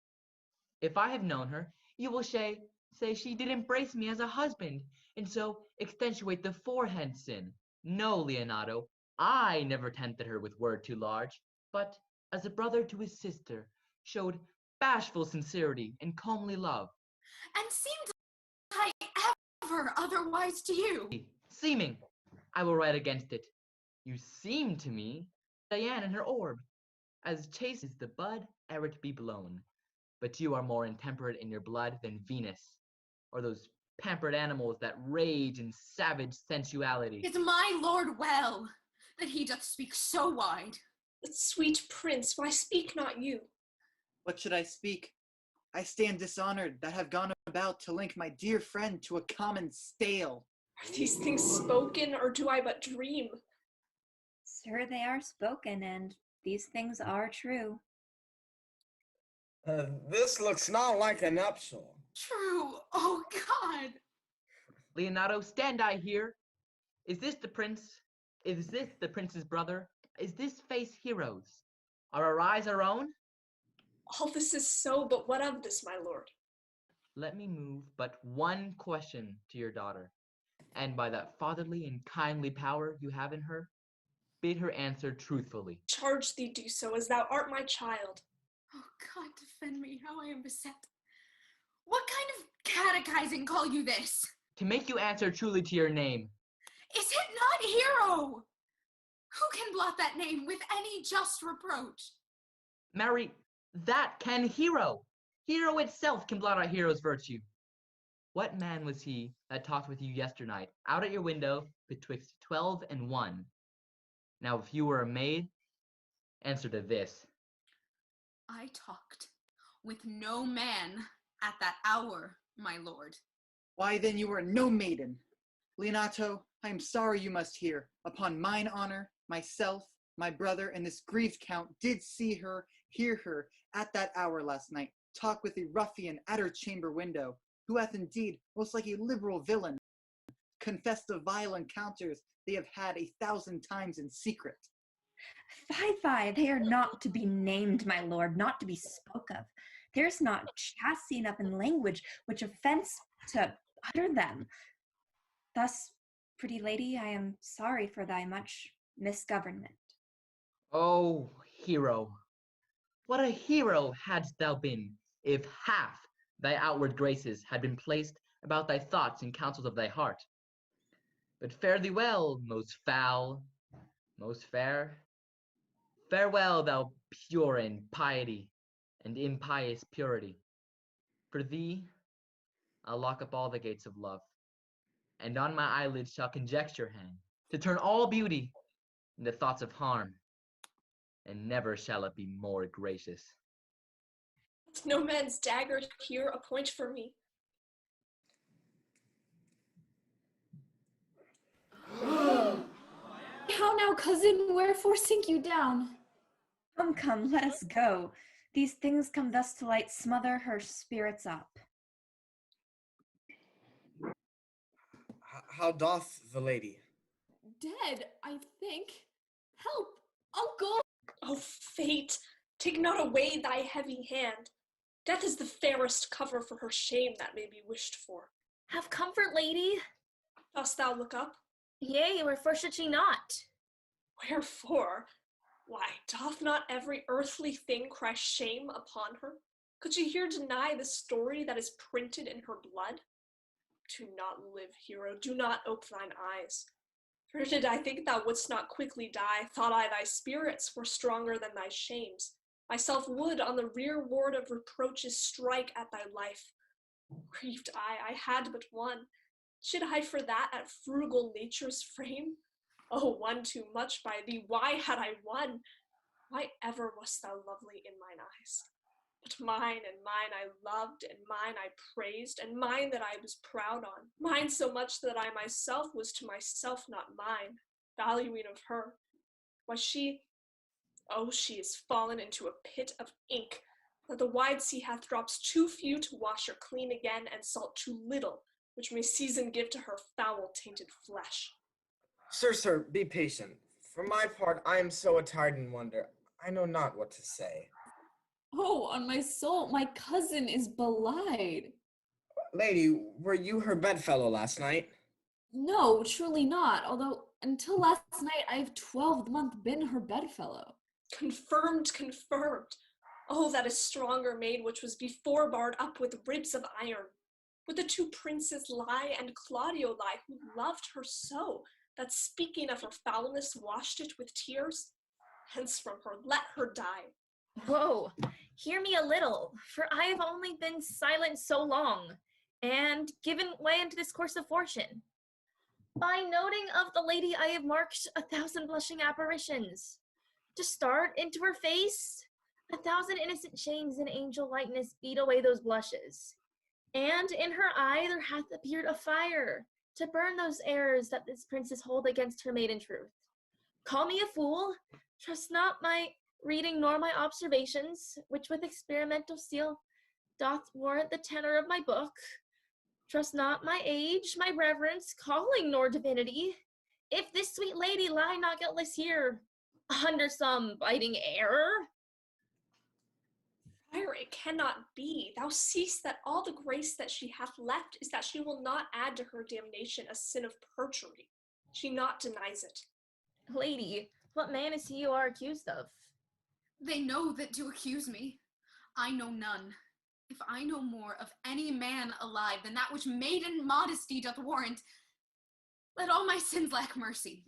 If I have known her, you will say she did embrace me as a husband, and so accentuate the forehand sin. No, Leonardo, I never tempted her with word too large, but as a brother to his sister, showed bashful sincerity and comely love. And seemed I ever otherwise to you? Seeming, I will write against it. You seem to me, Diane in her orb, as chaste as the bud ere it be blown. But you are more intemperate in your blood than Venus, or those pampered animals that rage in savage sensuality. Is my lord well, that he doth speak so wide? Sweet prince, why speak not you? What should I speak? I stand dishonored that have gone about to link my dear friend to a common stale. Are these things spoken, or do I but dream? Sir, they are spoken, and these things are true. This looks not like a nuptial. True, oh God! Leonardo, stand I here? Is this the prince? Is this the prince's brother? Is this face hero's? Are our eyes our own? All this is so, but what of this, my lord? Let me move but one question to your daughter, and by that fatherly and kindly power you have in her, bid her answer truthfully. Charge thee do so, as thou art my child. Oh God, defend me, how I am beset. What kind of catechizing call you this? To make you answer truly to your name. Is it not Hero? Who can blot that name with any just reproach? Marry, that can Hero. Hero itself can blot out Hero's virtue. What man was he that talked with you yesternight, out at your window, betwixt 12 and 1? Now, if you were a maid, answer to this. I talked with no man at that hour, my lord. Why then you are no maiden. Leonato, I am sorry you must hear. Upon mine honor, myself, my brother, and this grieved count did see her, hear her, at that hour last night, talk with a ruffian at her chamber window, who hath indeed, most like a liberal villain, confessed the vile encounters they have had 1,000 times in secret. Fie, they are not to be named, my lord, not to be spoke of. There's not chassis enough in language which offends to utter them. Thus, pretty lady, I am sorry for thy much misgovernment. Oh, Hero, what a hero hadst thou been, if half thy outward graces had been placed about thy thoughts and counsels of thy heart. But fare thee well, most foul, most fair. Farewell, thou pure in piety and impious purity. For thee, I'll lock up all the gates of love, and on my eyelids shall conjecture hang, to turn all beauty into thoughts of harm, and never shall it be more gracious. No man's dagger here a point for me. How now, cousin? Wherefore sink you down? Come, let us go. These things come thus to light, smother her spirits up. How doth the lady? Dead, I think. Help, uncle! Oh, fate, take not away thy heavy hand. Death is the fairest cover for her shame that may be wished for. Have comfort, lady. Dost thou look up? Yea, wherefore should she not? Wherefore? Why, doth not every earthly thing cry shame upon her? Could she here deny the story that is printed in her blood? Do not live, Hero, do not ope thine eyes. For did I think thou wouldst not quickly die, thought I thy spirits were stronger than thy shames. Myself would on the rear ward of reproaches strike at thy life. Grieved I had but one. Should I for that at frugal nature's frame? Oh, one too much by thee, why had I won? Why ever wast thou lovely in mine eyes? But mine and mine I loved, and mine I praised, and mine that I was proud on. Mine so much that I myself was to myself not mine, valuing of her. Why she is fallen into a pit of ink, that the wide sea hath drops too few to wash her clean again, and salt too little, which may season give to her foul tainted flesh. Sir, be patient. For my part, I am so attired in wonder, I know not what to say. Oh, on my soul, my cousin is belied. Lady, were you her bedfellow last night? No, truly not, although until last night I have 12 months been her bedfellow. Confirmed. Oh, that a stronger maid which was before barred up with ribs of iron. Would the two princes lie and Claudio lie, who loved her so, that speaking of her foulness washed it with tears? Hence from her, let her die. Whoa, hear me a little, for I have only been silent so long, and given way into this course of fortune. By noting of the lady I have marked 1,000 blushing apparitions. To start into her face, 1,000 innocent shames in angel likeness beat away those blushes. And in her eye there hath appeared a fire, to burn those errors that this princess hold against her maiden truth. Call me a fool, trust not my reading nor my observations, which with experimental seal doth warrant the tenor of my book. Trust not my age, my reverence, calling nor divinity. If this sweet lady lie not guiltless here, under some biting error. Friar, it cannot be. Thou seest that all the grace that she hath left is that she will not add to her damnation a sin of perjury. She not denies it. Lady, what man is he you are accused of? They know that to accuse me. I know none. If I know more of any man alive than that which maiden modesty doth warrant, Let all my sins lack mercy.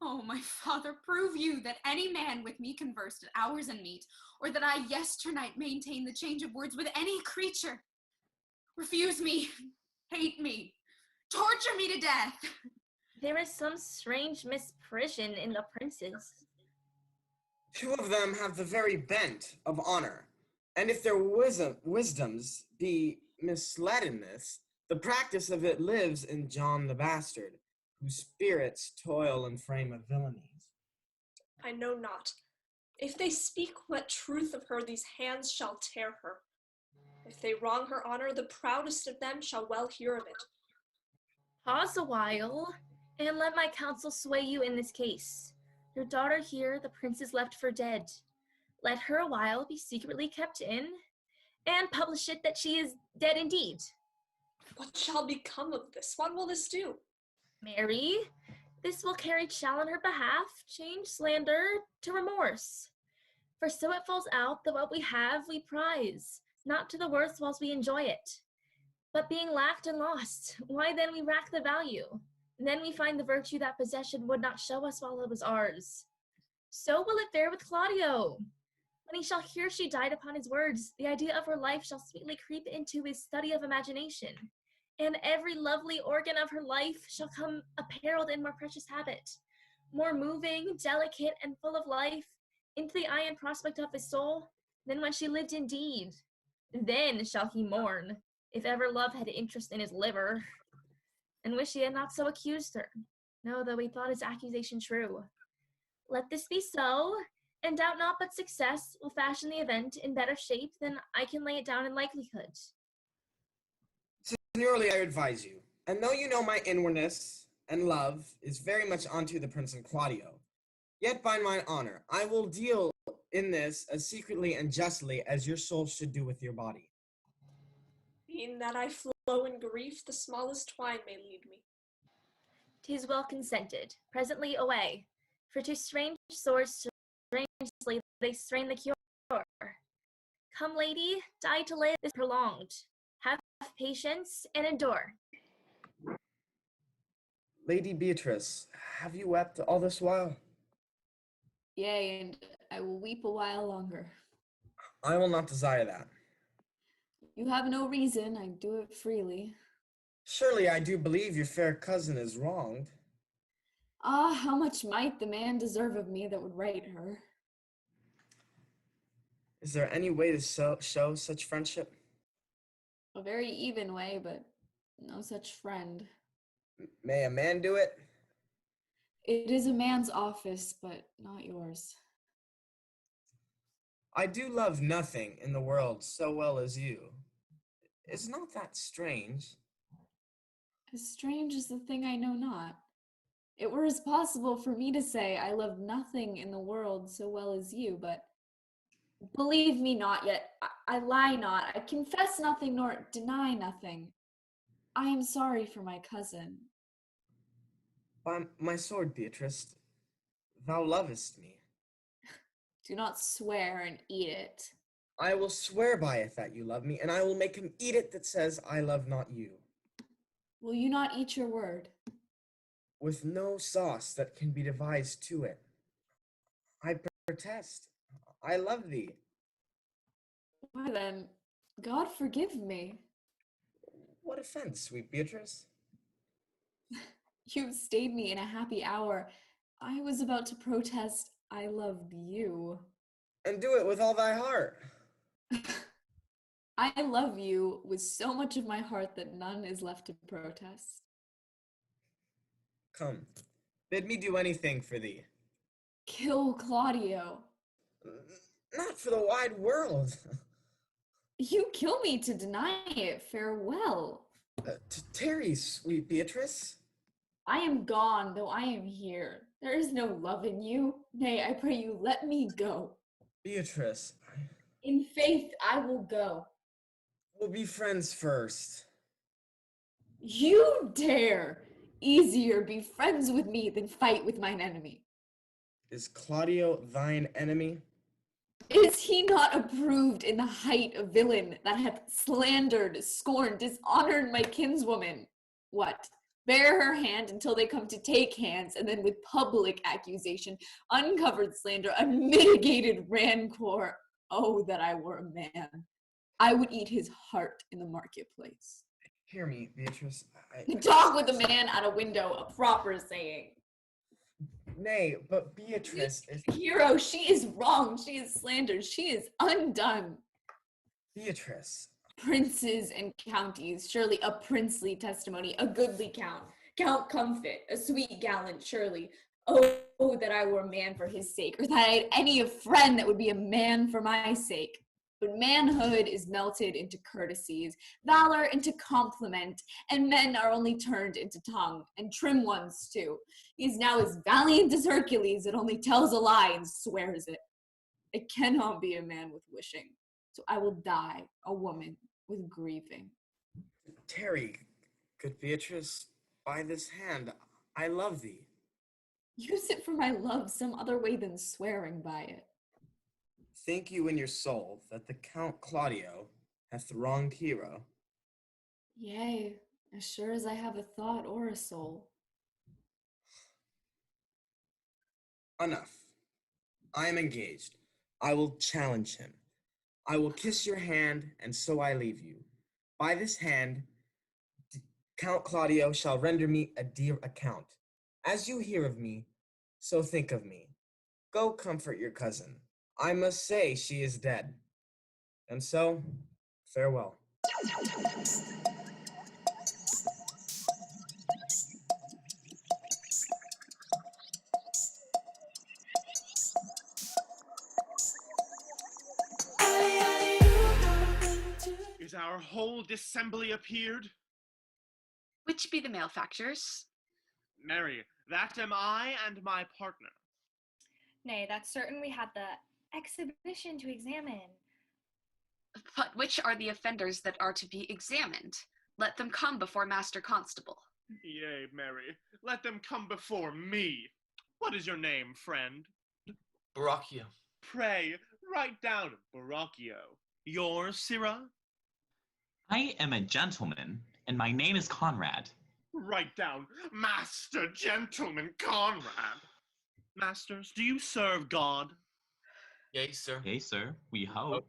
Oh, my father, prove you that any man with me conversed at hours and meat, or that I yesternight maintained the change of words with any creature. Refuse me, hate me, torture me to death. There is some strange misprision in the princes. 2 of them have the very bent of honor, and if their wisdoms be misled in this, the practice of it lives in John the Bastard, whose spirits toil and frame of villainies. I know not. If they speak what truth of her, these hands shall tear her. If they wrong her honor, the proudest of them shall well hear of it. Pause a while, and let my counsel sway you in this case. Your daughter here, the princess left for dead. Let her a while be secretly kept in, and publish it that she is dead indeed. What shall become of this? What will this do? Mary, this will carry shall on her behalf change slander to remorse. For so it falls out that what we have we prize, not to the worst whilst we enjoy it. But being lacked and lost, why then we rack the value? And then we find the virtue that possession would not show us while it was ours. So will it fare with Claudio. When he shall hear she died upon his words, the idea of her life shall sweetly creep into his study of imagination, and every lovely organ of her life shall come apparelled in more precious habit, more moving, delicate, and full of life, into the eye and prospect of his soul, than when she lived indeed. Then shall he mourn, if ever love had interest in his liver, and wish he had not so accused her, no, though he thought his accusation true. Let this be so, and doubt not but success will fashion the event in better shape than I can lay it down in likelihood. Senorely, I advise you, and though you know my inwardness and love is very much unto the Prince and Claudio, yet by mine honor, I will deal in this as secretly and justly as your soul should do with your body. Being that I flow in grief, the smallest twine may lead me. 'Tis well consented. Presently away, for to strange swords strangely they strain the cure. Come, lady, die to live is prolonged. Have patience and endure. Lady Beatrice, have you wept all this while? Yea, and I will weep a while longer. I will not desire that. You have no reason, I do it freely. Surely I do believe your fair cousin is wronged. Ah, how much might the man deserve of me that would right her? Is there any way to show such friendship? A very even way, but no such friend. May a man do it? It is a man's office, but not yours. I do love nothing in the world so well as you. Is not that strange? As strange as the thing I know not. It were as possible for me to say I love nothing in the world so well as you, but believe me not yet, I lie not, I confess nothing nor deny nothing. I am sorry for my cousin. By my sword, Beatrice, thou lovest me. Do not swear and eat it. I will swear by it that you love me, and I will make him eat it that says I love not you. Will you not eat your word? With no sauce that can be devised to it. I protest. I love thee. Why then, God forgive me. What offense, sweet Beatrice? You've stayed me in a happy hour. I was about to protest, I loved you. And do it with all thy heart. I love you with so much of my heart that none is left to protest. Come, bid me do anything for thee. Kill Claudio. Not for the wide world. You kill me to deny it. Farewell. Tarry, sweet Beatrice. I am gone, though I am here. There is no love in you. Nay, I pray you, let me go. Beatrice. In faith, I will go. We'll be friends first. You dare! Easier be friends with me than fight with mine enemy. Is Claudio thine enemy? Is he not approved in the height of villain that hath slandered, scorned, dishonored my kinswoman? What? bear her hand until they come to take hands, and then with public accusation, uncovered slander, unmitigated rancor. Oh, that I were a man. I would eat his heart in the marketplace. Hear me, Beatrice. Talk with a man at a window, a proper saying. Nay, but Beatrice is... Hero, she is wrong. She is slandered. She is undone. Beatrice. Princes and counties, surely a princely testimony, a goodly count. Count Comfit, a sweet gallant, surely. Oh, that I were a man for his sake, or that I had any a friend that would be a man for my sake. But manhood is melted into courtesies, valor into compliment, and men are only turned into tongue, and trim ones too. He is now as valiant as Hercules that only tells a lie and swears it. I cannot be a man with wishing, so I will die a woman with grieving. Tarry, good Beatrice, by this hand, I love thee. Use it for my love some other way than swearing by it. Think you in your soul that the Count Claudio hath wronged Hero? Yea, as sure as I have a thought or a soul. Enough. I am engaged. I will challenge him. I will kiss your hand, and so I leave you. By this hand, Count Claudio shall render me a dear account. As you hear of me, so think of me. Go comfort your cousin. I must say she is dead. And so, farewell. Is our whole dissembly appeared? Which be the malefactors? Marry, that am I and my partner. Nay, that's certain we had the exhibition to examine. But which are the offenders that are to be examined? Let them come before Master Constable. Yea, Mary, let them come before me. What is your name, friend? Baracchio. Pray, write down Baracchio. Yours, Sirrah? I am a gentleman, and my name is Conrad. Write down Master Gentleman Conrad. Masters, do you serve God? Yea, sir. Yea, sir, we hope.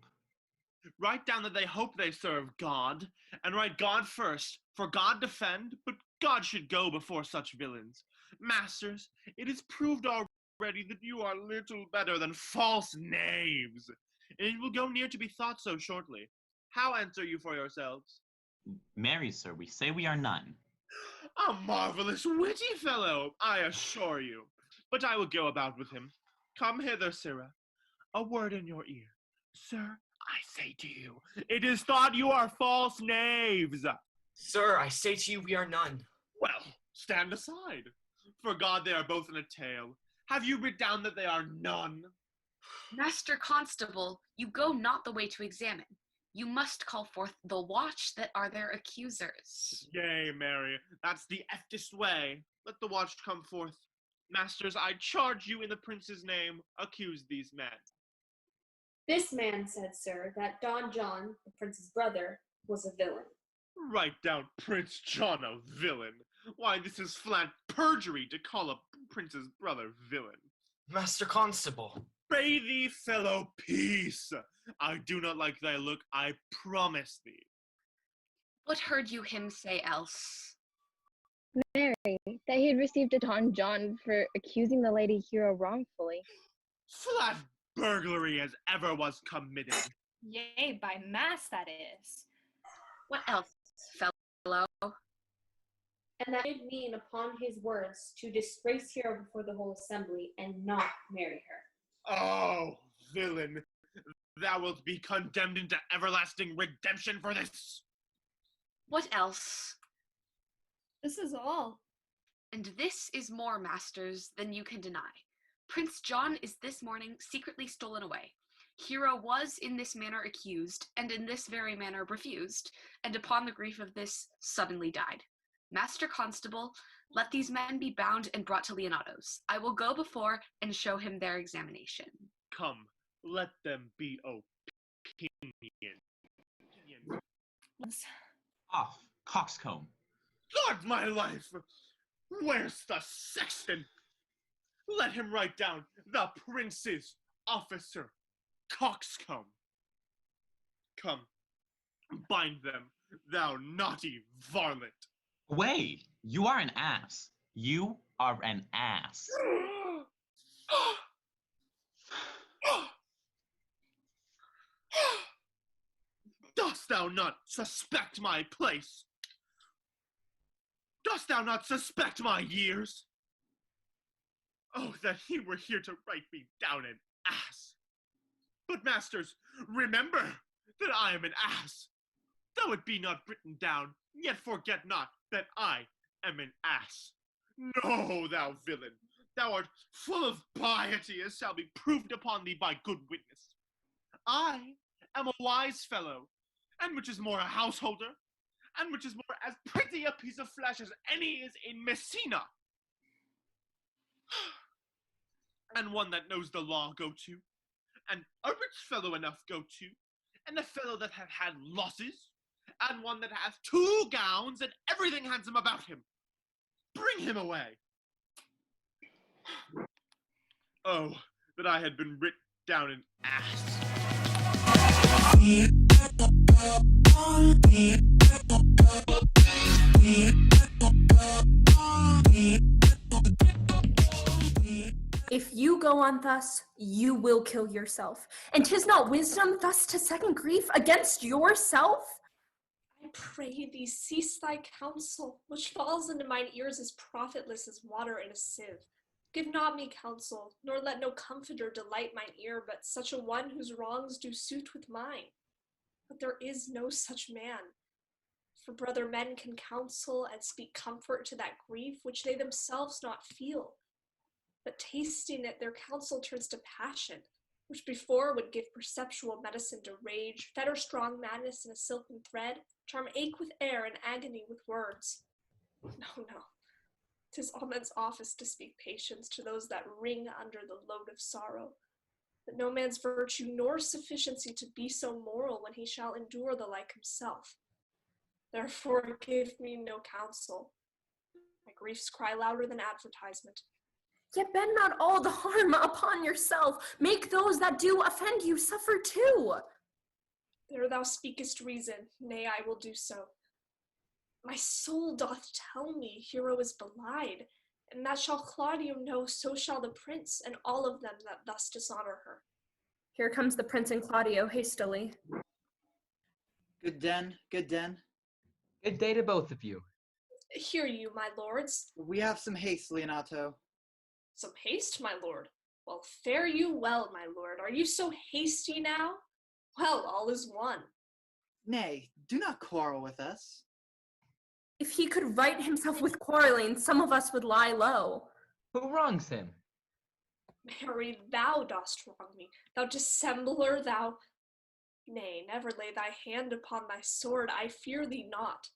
Write down that they hope they serve God, and write God first, for God defend, but God should go before such villains. Masters, it is proved already that you are little better than false knaves, and it will go near to be thought so shortly. How answer you for yourselves? Marry, sir, we say we are none. A marvelous witty fellow, I assure you. But I will go about with him. Come hither, Sirrah. A word in your ear. Sir, I say to you, it is thought you are false knaves. Sir, I say to you, we are none. Well, stand aside. For God, they are both in a tale. Have you writ down that they are none? Master Constable, you go not the way to examine. You must call forth the watch that are their accusers. Yea, Mary, that's the eftest way. Let the watch come forth. Masters, I charge you in the prince's name, accuse these men. This man said, sir, that Don John, the prince's brother, was a villain. Write down Prince John a villain. Why, this is flat perjury to call a prince's brother villain. Master Constable. Pray thee, fellow, peace. I do not like thy look, I promise thee. What heard you him say else? Mary, that he had received a Don John for accusing the Lady Hero wrongfully. Flat burglary as ever was committed. Yea, by mass that is. What else, fellow? And that did mean upon his words to disgrace Hero before the whole assembly and not marry her. Oh, villain, thou wilt be condemned into everlasting redemption for this. What else? This is all. And this is more, masters, than you can deny. Prince John is this morning secretly stolen away. Hero was in this manner accused, and in this very manner refused, and upon the grief of this suddenly died. Master Constable, let these men be bound and brought to Leonato's. I will go before and show him their examination. Come, let them be opinion. Off, coxcomb. God, my life! Where's the sexton? Let him write down the prince's officer, coxcomb. Come, bind them, thou naughty varlet. Away! You are an ass. You are an ass. Dost thou not suspect my place? Dost thou not suspect my years? Oh, that he were here to write me down an ass. But masters, remember that I am an ass. Though it be not written down, yet forget not that I am an ass. No, thou villain, thou art full of piety, as shall be proved upon thee by good witness. I am a wise fellow, and which is more a householder, and which is more as pretty a piece of flesh as any is in Messina. And one that knows the law go to, and a rich fellow enough go to, and a fellow that hath had losses, and one that hath 2 gowns and everything handsome about him. Bring him away. Oh, that I had been writ down an ass. If you go on thus, you will kill yourself. And 'tis not wisdom thus to second grief against yourself? I pray thee, cease thy counsel, which falls into mine ears as profitless as water in a sieve. Give not me counsel, nor let no comforter delight mine ear, but such a one whose wrongs do suit with mine. But there is no such man. For brother men can counsel and speak comfort to that grief which they themselves not feel. But tasting it, their counsel turns to passion, which before would give perceptual medicine to rage, fetter strong madness in a silken thread, charm ache with air and agony with words. No, 'tis all men's office to speak patience to those that wring under the load of sorrow, but no man's virtue nor sufficiency to be so moral when he shall endure the like himself. Therefore give me no counsel. My griefs cry louder than advertisement. Yet bend not all the harm upon yourself. Make those that do offend you suffer too. There thou speakest reason, nay, I will do so. My soul doth tell me Hero is belied, and that shall Claudio know, so shall the prince, and all of them that thus dishonor her. Here comes the prince and Claudio hastily. Good den, good den. Good day to both of you. Hear you, my lords. We have some haste, Leonato. Some haste, my lord. Well, fare you well, my lord. Are you so hasty now? Well, all is one. Nay, do not quarrel with us. If he could right himself with quarreling, some of us would lie low. Who wrongs him? Mary, thou dost wrong me, thou dissembler, thou... Nay, never lay thy hand upon thy sword, I fear thee not.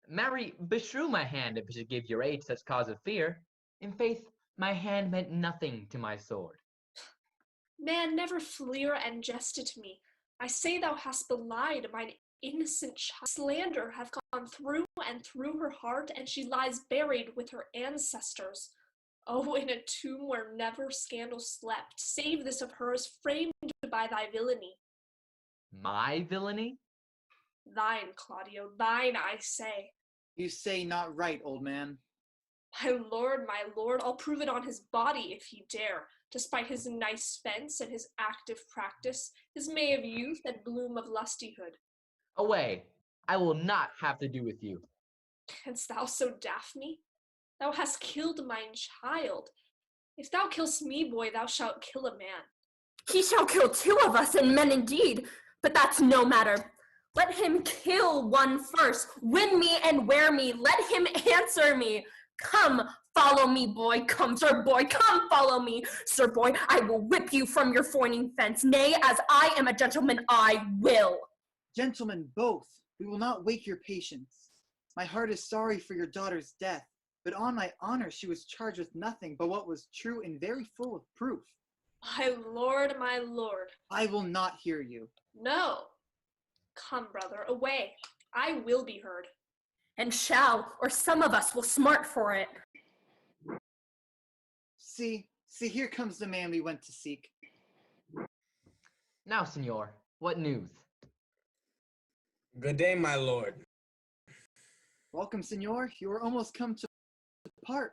Marry, beshrew my hand if it should give your aid such cause of fear. In faith, my hand meant nothing to my sword. Man, never fleer and jest at me. I say thou hast belied mine innocent child. Slander hath gone through and through her heart, and she lies buried with her ancestors. Oh, in a tomb where never scandal slept, save this of hers, framed by thy villainy. My villainy? Thine, Claudio, thine, I say. You say not right, old man. My lord, I'll prove it on his body if he dare, despite his nice fence and his active practice, his May of youth and bloom of lustihood. Away! I will not have to do with you. Canst thou so daff me? Thou hast killed mine child. If thou kill'st me, boy, thou shalt kill a man. He shall kill 2 of us, and men indeed, but that's no matter. Let him kill one first, win me and wear me, let him answer me. Come, follow me, boy, come, sir boy, come, follow me. Sir boy, I will whip you from your foining fence, nay, as I am a gentleman, I will. Gentlemen, both, we will not wake your patience. My heart is sorry for your daughter's death, but on my honor she was charged with nothing but what was true and very full of proof. My lord, my lord. I will not hear you. No. Come, brother, away. I will be heard. and shall, or some of us will smart for it. See, here comes the man we went to seek. Now, senor, what news? Good day, my lord. Welcome, senor. You are almost come to part.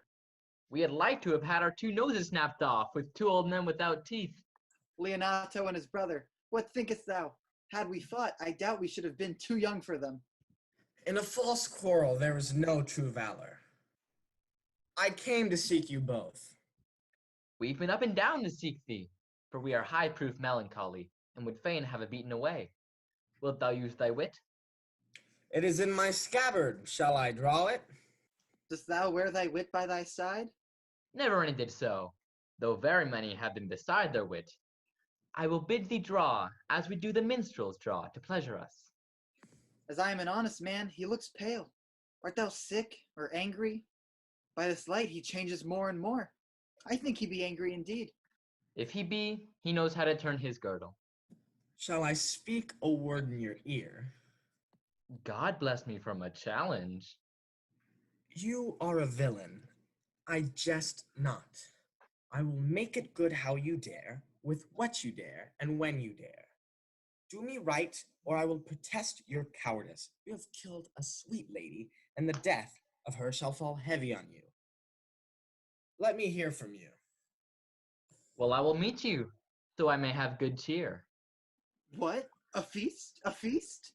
We had liked to have had our 2 noses snapped off with 2 old men without teeth. Leonato and his brother, what thinkest thou? Had we fought, I doubt we should have been too young for them. In a false quarrel there is no true valor. I came to seek you both. We've been up and down to seek thee, for we are high-proof melancholy, and would fain have it beaten away. Wilt thou use thy wit? It is in my scabbard. Shall I draw it? Dost thou wear thy wit by thy side? Never any did so, though very many have been beside their wit. I will bid thee draw, as we do the minstrels draw, to pleasure us. As I am an honest man, he looks pale. Art thou sick or angry? By this light he changes more and more. I think he be angry indeed. If he be, he knows how to turn his girdle. Shall I speak a word in your ear? God bless me from a challenge. You are a villain. I jest not. I will make it good how you dare, with what you dare, and when you dare. Do me right, or I will protest your cowardice. You have killed a sweet lady, and the death of her shall fall heavy on you. Let me hear from you. Well, I will meet you, so I may have good cheer. What? A feast? A feast?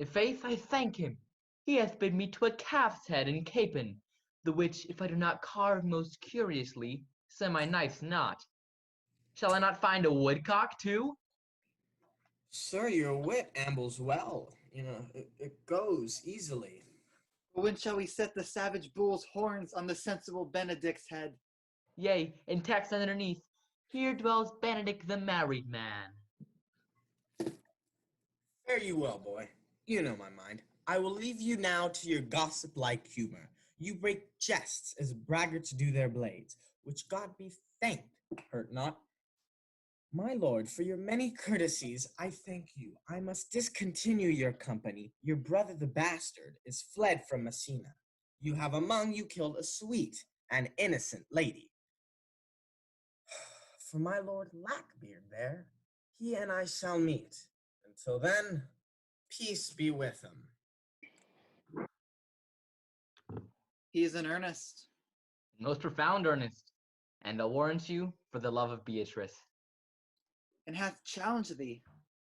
I' faith, I thank him. He hath bid me to a calf's head and capon, the which, if I do not carve most curiously, semi-knife's not. Shall I not find a woodcock, too? Sir, your wit ambles well. It goes easily. When shall we set the savage bull's horns on the sensible Benedict's head? Yea, and text underneath, here dwells Benedict the married man. Fare you well, boy. You know my mind. I will leave you now to your gossip-like humor. You break jests as braggarts do their blades, which God be thanked hurt not. My lord, for your many courtesies, I thank you. I must discontinue your company. Your brother the bastard is fled from Messina. You have among you killed a sweet and innocent lady. For my lord Lackbeard there, he and I shall meet. Until then, peace be with him. He is in earnest. Most profound earnest, and I'll warrant you for the love of Beatrice. And hath challenged thee.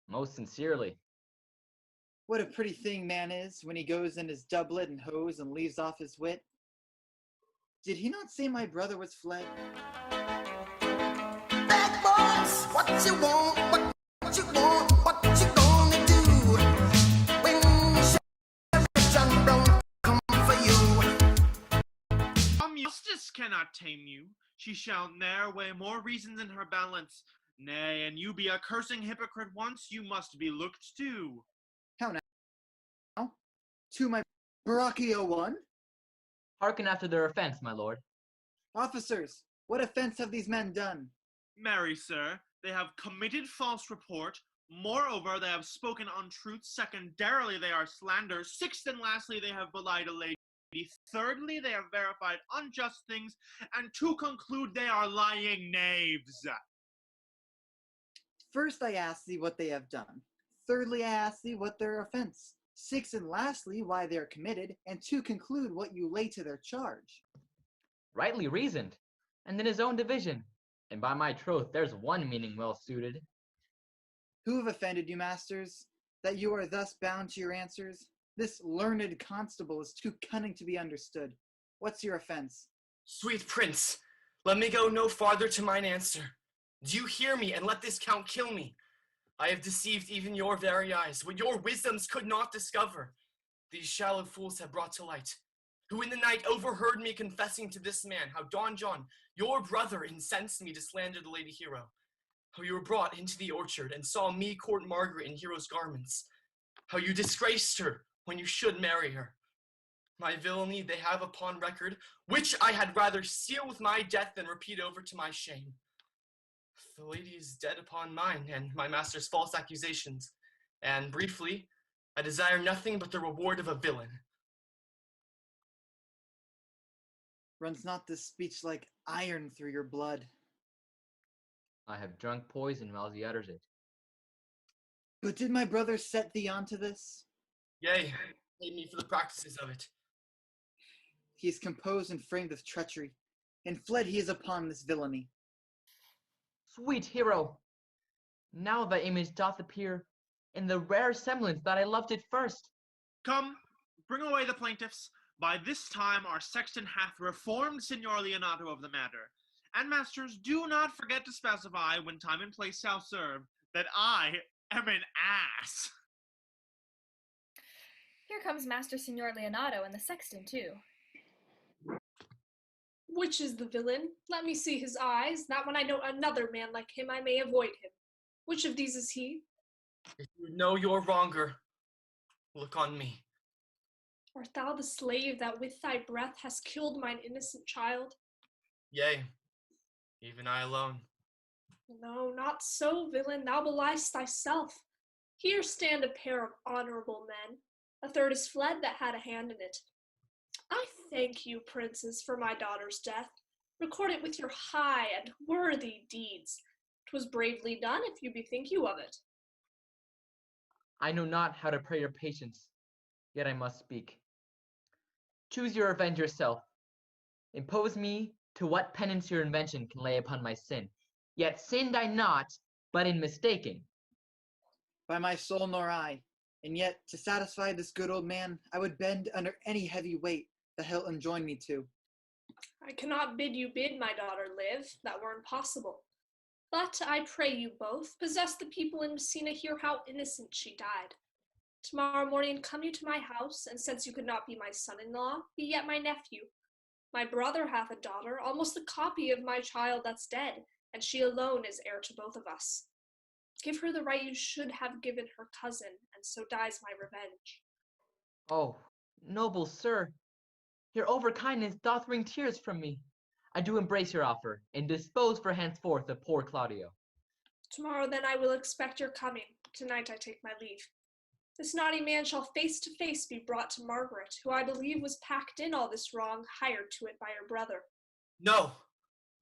Most sincerely. What a pretty thing man is when he goes in his doublet and hose and leaves off his wit. Did he not say my brother was fled? Bad boys, what you want, what you want, what you gonna do when John Brown come for you? Justice cannot tame you. She shall ne'er weigh more reasons in her balance. Nay, and you be a cursing hypocrite once, you must be looked to. How now? To my Baracchio one? Hearken after their offense, my lord. Officers, what offense have these men done? Marry, sir, they have committed false report. Moreover, they have spoken untruth. Secondarily, they are slander. Sixth and lastly, they have belied a lady. Thirdly, they have verified unjust things. And to conclude, they are lying knaves. First I ask thee what they have done. Thirdly I ask thee what their offense. Sixth and lastly why they are committed. And to conclude what you lay to their charge. Rightly reasoned, and in his own division. And by my troth, there's one meaning well suited. Who have offended you, masters, that you are thus bound to your answers? This learned constable is too cunning to be understood. What's your offense? Sweet prince, let me go no farther to mine answer. Do you hear me, and let this count kill me? I have deceived even your very eyes, what your wisdoms could not discover. These shallow fools have brought to light, who in the night overheard me confessing to this man how Don John, your brother, incensed me to slander the Lady Hero. How you were brought into the orchard and saw me court Margaret in Hero's garments. How you disgraced her when you should marry her. My villainy they have upon record, which I had rather seal with my death than repeat over to my shame. The lady is dead upon mine and my master's false accusations, and briefly, I desire nothing but the reward of a villain. Runs not this speech like iron through your blood? I have drunk poison while he utters it. But did my brother set thee onto this? Yea, paid me for the practices of it. He is composed and framed with treachery, and fled he is upon this villainy. Sweet hero, now thy image doth appear in the rare semblance that I loved it first. Come, bring away the plaintiffs. By this time our sexton hath reformed Signor Leonato of the matter. And masters, do not forget to specify, when time and place shall serve, that I am an ass. Here comes Master Signor Leonato and the sexton, too. Which is the villain? Let me see his eyes, that when I know another man like him, I may avoid him. Which of these is he? If you know your wronger, look on me. Art thou the slave that with thy breath hast killed mine innocent child? Yea, even I alone. No, not so, villain, thou beliest thyself. Here stand a pair of honorable men. A third is fled that had a hand in it. I thank you, princes, for my daughter's death. Record it with your high and worthy deeds. 'Twas bravely done, if you bethink you of it. I know not how to pray your patience, yet I must speak. Choose your revenge yourself. Impose me to what penance your invention can lay upon my sin. Yet sinned I not, but in mistaking. By my soul nor I, and yet to satisfy this good old man, I would bend under any heavy weight that he'll enjoin me to. I cannot bid you bid my daughter live, that were impossible. But I pray you both, possess the people in Messina hear how innocent she died. Tomorrow morning come you to my house, and since you could not be my son-in-law, be yet my nephew. My brother hath a daughter, almost the copy of my child that's dead, and she alone is heir to both of us. Give her the right you should have given her cousin, and so dies my revenge. Oh, noble sir, your overkindness doth wring tears from me. I do embrace your offer, and dispose for henceforth of poor Claudio. Tomorrow then I will expect your coming. Tonight I take my leave. This naughty man shall face to face be brought to Margaret, who I believe was packed in all this wrong, hired to it by her brother. No,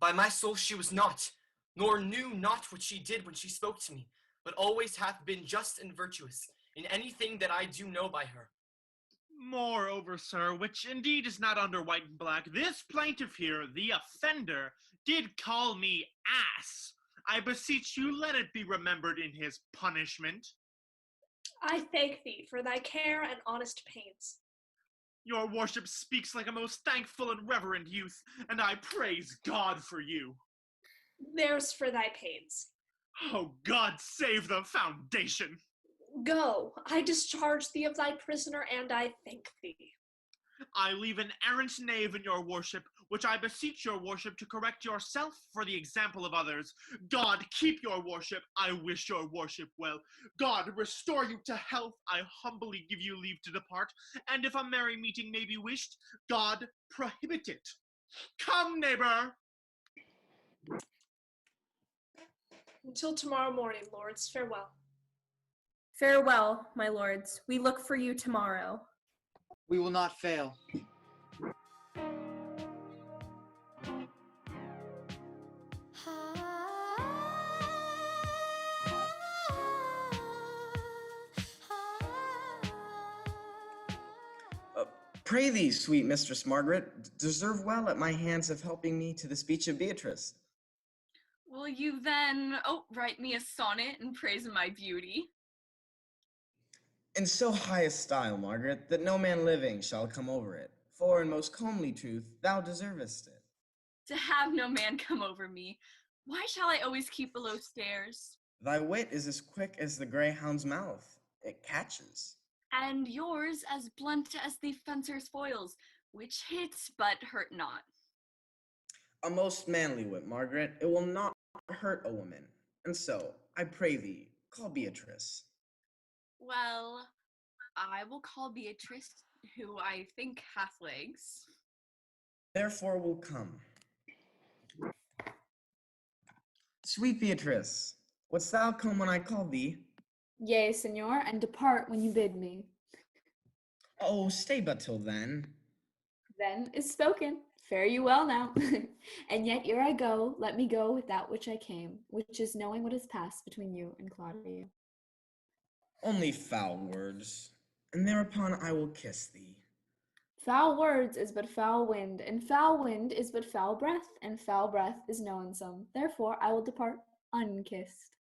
by my soul she was not, nor knew not what she did when she spoke to me, but always hath been just and virtuous in anything that I do know by her. Moreover, sir, which indeed is not under white and black, this plaintiff here, the offender, did call me ass. I beseech you, let it be remembered in his punishment. I thank thee for thy care and honest pains. Your worship speaks like a most thankful and reverend youth, and I praise God for you. There's for thy pains. Oh, God save the foundation! Go, I discharge thee of thy prisoner, and I thank thee. I leave an errant knave in your worship, which I beseech your worship to correct yourself for the example of others. God keep your worship, I wish your worship well. God restore you to health, I humbly give you leave to depart, and if a merry meeting may be wished, God prohibit it. Come, neighbor! Until tomorrow morning, lords, farewell. Farewell, my lords. We look for you tomorrow. We will not fail. Pray thee, sweet Mistress Margaret, deserve well at my hands of helping me to the speech of Beatrice. Will you then, write me a sonnet in praise of my beauty? In so high a style, Margaret, that no man living shall come over it, for in most comely truth thou deservest it. To have no man come over me, why shall I always keep below stairs? Thy wit is as quick as the greyhound's mouth. It catches. And yours as blunt as the fencer's foils, which hits but hurt not. A most manly wit, Margaret. It will not hurt a woman. And so, I pray thee, call Beatrice. Well, I will call Beatrice, who I think hath legs. Therefore will come. Sweet Beatrice, wouldst thou come when I call thee? Yea, Signor, and depart when you bid me. Oh, stay but till then. Then is spoken. Fare you well now. And yet ere I go, let me go with that which I came, which is knowing what has passed between you and Claudia. Only foul words, and thereupon I will kiss thee. Foul words is but foul wind, and foul wind is but foul breath, and foul breath is knownsome. Therefore I will depart unkissed.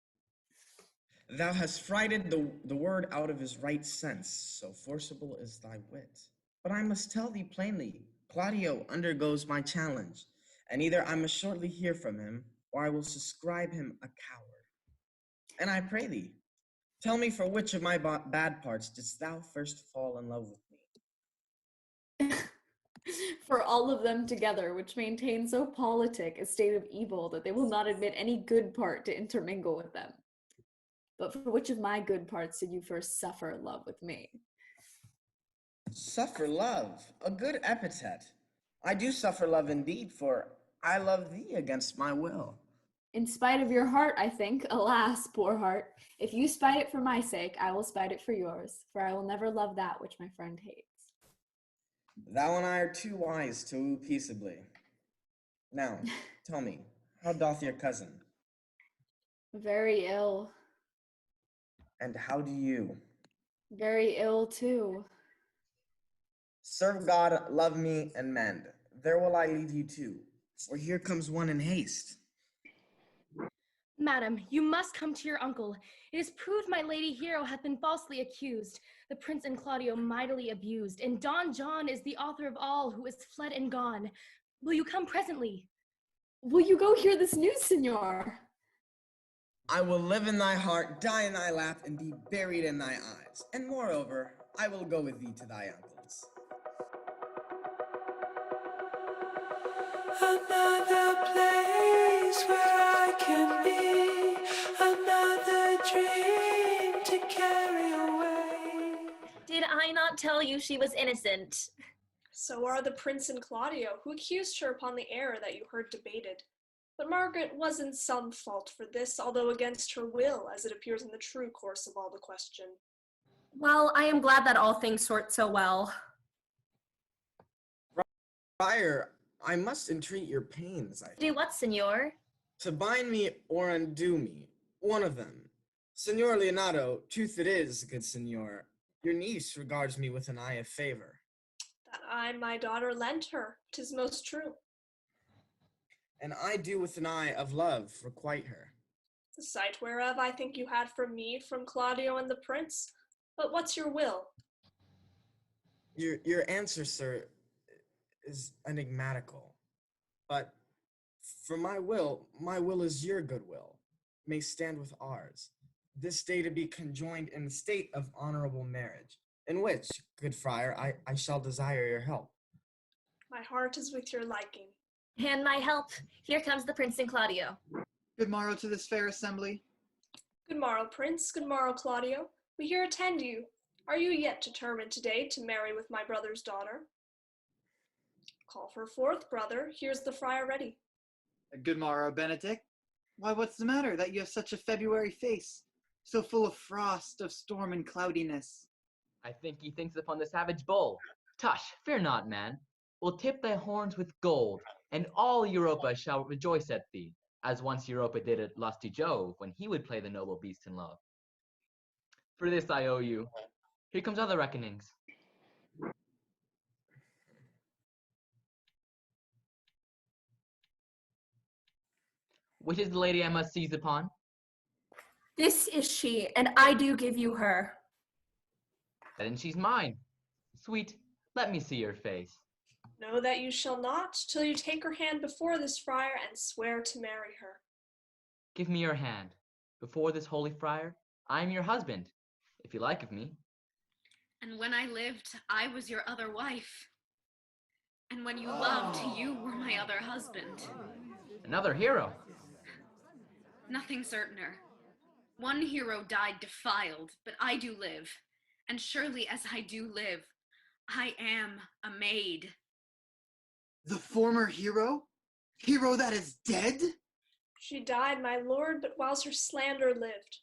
Thou hast frighted the word out of his right sense, so forcible is thy wit. But I must tell thee plainly, Claudio undergoes my challenge, and either I must shortly hear from him, or I will subscribe him a coward. And I pray thee, tell me for which of my bad parts didst thou first fall in love with me? For all of them together, which maintain so politic a state of evil that they will not admit any good part to intermingle with them. But for which of my good parts did you first suffer love with me? Suffer love, a good epithet. I do suffer love indeed, for I love thee against my will. In spite of your heart, I think. Alas, poor heart. If you spite it for my sake, I will spite it for yours, for I will never love that which my friend hates. Thou and I are too wise to woo peaceably. Now, tell me, how doth your cousin? Very ill. And how do you? Very ill too. Serve God, love me, and mend. There will I leave you too, for here comes one in haste. Madam, you must come to your uncle. It is proved my lady hero hath been falsely accused, the prince and Claudio mightily abused, and Don John is the author of all who is fled and gone. Will you come presently? Will you go hear this news, Signor? I will live in thy heart, die in thy lap, and be buried in thy eyes. And moreover, I will go with thee to thy uncle's. Another place where I can be, another dream to carry away. Did I not tell you she was innocent? So are the prince and Claudio, who accused her upon the error that you heard debated. But Margaret was in some fault for this, although against her will, as it appears in the true course of all the question. Well, I am glad that all things sort so well. Friar, I must entreat your pains, I think. Do what, Signor? To bind me or undo me, one of them. Signor Leonardo, truth it is, good signor, your niece regards me with an eye of favor. That I my daughter lent her, 'tis most true. And I do with an eye of love requite her. The sight whereof I think you had from me, from Claudio and the prince. But what's your will? Your answer, sir, is enigmatical. But for my will is your goodwill, may stand with ours, this day to be conjoined in the state of honorable marriage, in which, good friar, I shall desire your help. My heart is with your liking. And my help. Here comes the prince and Claudio. Good morrow to this fair assembly. Good morrow, prince. Good morrow, Claudio. We here attend you. Are you yet determined today to marry with my brother's daughter? Call for forth, brother. Here's the friar ready. Good morrow, Benedict. Why, what's the matter that you have such a February face, so full of frost, of storm and cloudiness? I think he thinks upon the savage bull. Tush, fear not, man. We'll tip thy horns with gold, and all Europa shall rejoice at thee, as once Europa did at lusty Jove, when he would play the noble beast in love. For this I owe you. Here comes other reckonings. Which is the lady I must seize upon? This is she, and I do give you her. Then she's mine. Sweet, let me see your face. Know that you shall not, till you take her hand before this friar and swear to marry her. Give me your hand. Before this holy friar, I am your husband, if you like of me. And when I lived, I was your other wife. And when you loved, you were my other husband. Another hero. Nothing certainer. One hero died defiled, but I do live. And surely as I do live, I am a maid. The former hero? Hero that is dead? She died, my lord, but whilst her slander lived.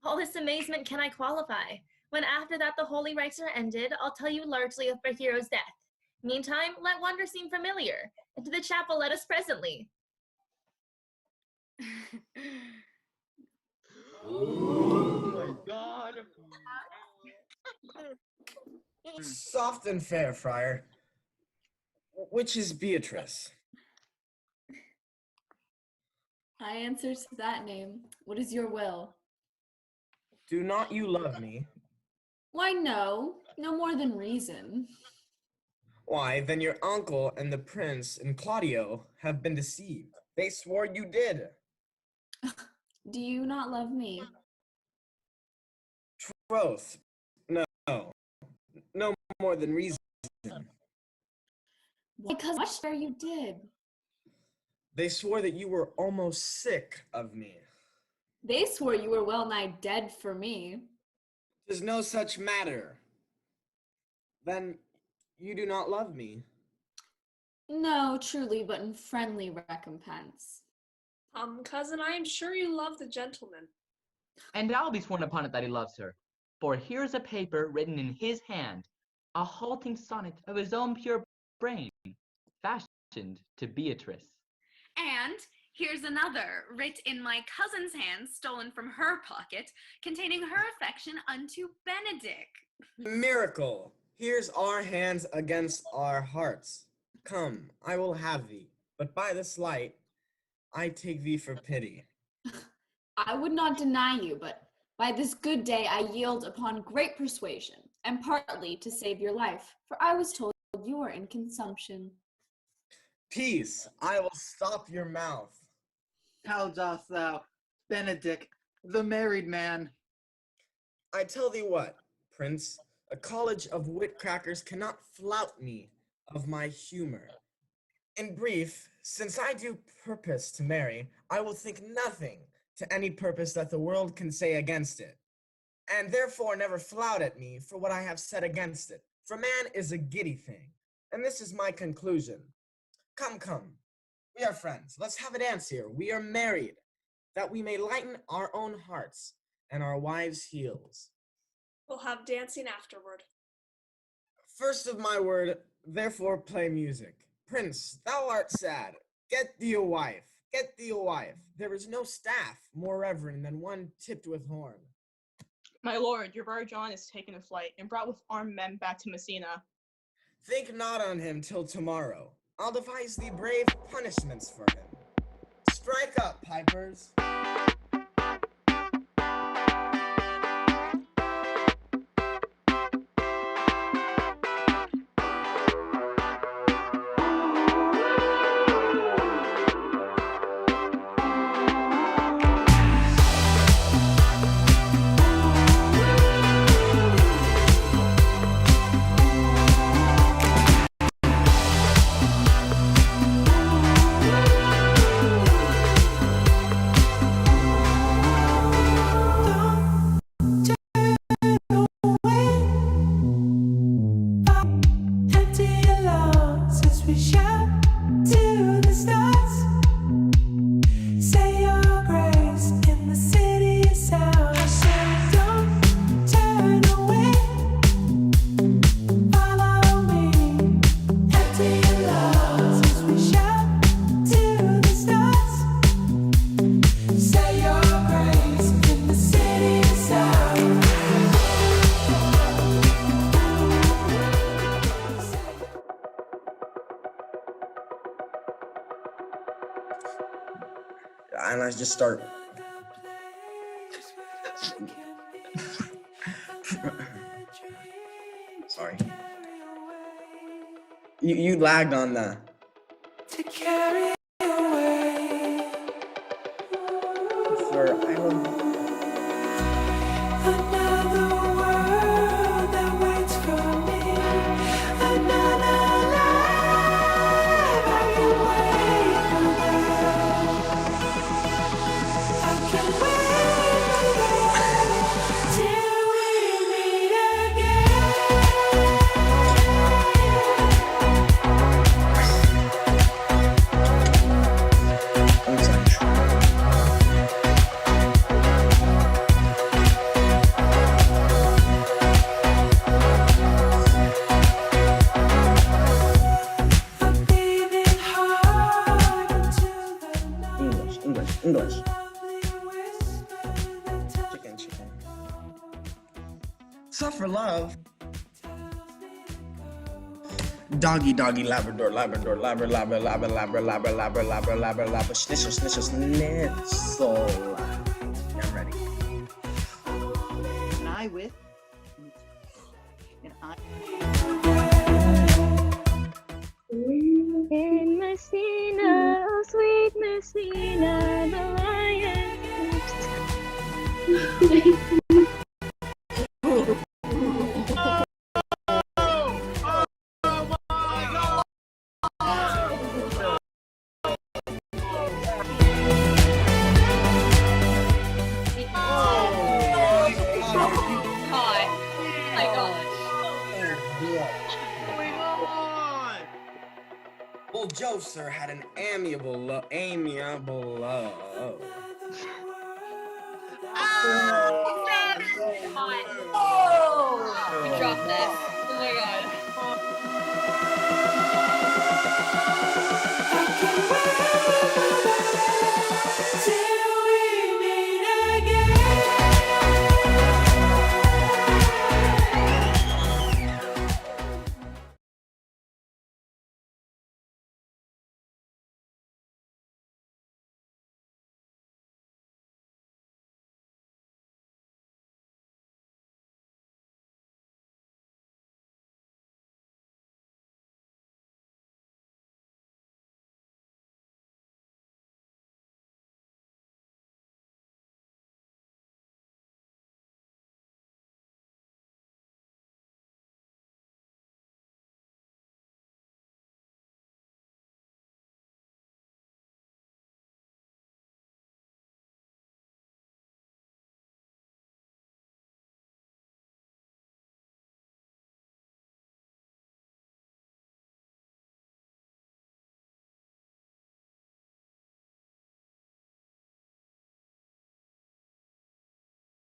All this amazement can I qualify. When after that the holy rites are ended, I'll tell you largely of our hero's death. Meantime, let wonder seem familiar, and to the chapel let us presently. Oh my god. Soft and fair, friar. Which is Beatrice? I answer to that name. What is your will? Do not you love me? Why, no. No more than reason. Why, then your uncle and the prince and Claudio have been deceived. They swore you did. Do you not love me? Troth, no. No more than reason. Because I swear you did. They swore that you were almost sick of me. They swore you were well nigh dead for me. 'Tis no such matter. Then you do not love me. No, truly, but in friendly recompense. Cousin, I am sure you love the gentleman. And I'll be sworn upon it that he loves her. For here's a paper written in his hand, a halting sonnet of his own pure brain, fashioned to Beatrice. And here's another, writ in my cousin's hand, stolen from her pocket, containing her affection unto Benedict. Miracle! Here's our hands against our hearts. Come, I will have thee, but by this light, I take thee for pity. I would not deny you, but by this good day I yield upon great persuasion, and partly to save your life, for I was told you were in consumption. Peace, I will stop your mouth. How dost thou, Benedict, the married man? I tell thee what, Prince, a college of wit-crackers cannot flout me of my humor. In brief, since I do purpose to marry, I will think nothing to any purpose that the world can say against it, and therefore never flout at me for what I have said against it. For man is a giddy thing, and this is my conclusion. Come, we are friends. Let's have a dance here. We are married, that we may lighten our own hearts and our wives' heels. We'll have dancing afterward. First of my word, therefore play music. Prince, thou art sad. Get thee a wife. Get thee a wife. There is no staff more reverend than one tipped with horn. My lord, your brother John is taken to flight and brought with armed men back to Messina. Think not on him till tomorrow. I'll devise thee brave punishments for him. Strike up, pipers. And I just start. Sorry. You lagged on that. To carry away. For I will. Another world that waits for me. Another life I can wait for that. I can wait for that till we meet again. love. Doggy, doggy, Labrador, Labrador, Labrador, Labrador, Labrador, Labrador, Labrador, Labrador, Labrador, Labrador, Labrador, Schnitzel, Schnitzel, Schnitzel. I'm ready. And I with. And I. In Messina, oh sweet Messina, the lion. Well, Joe, sir, had an amiable love. We dropped that. Oh my god.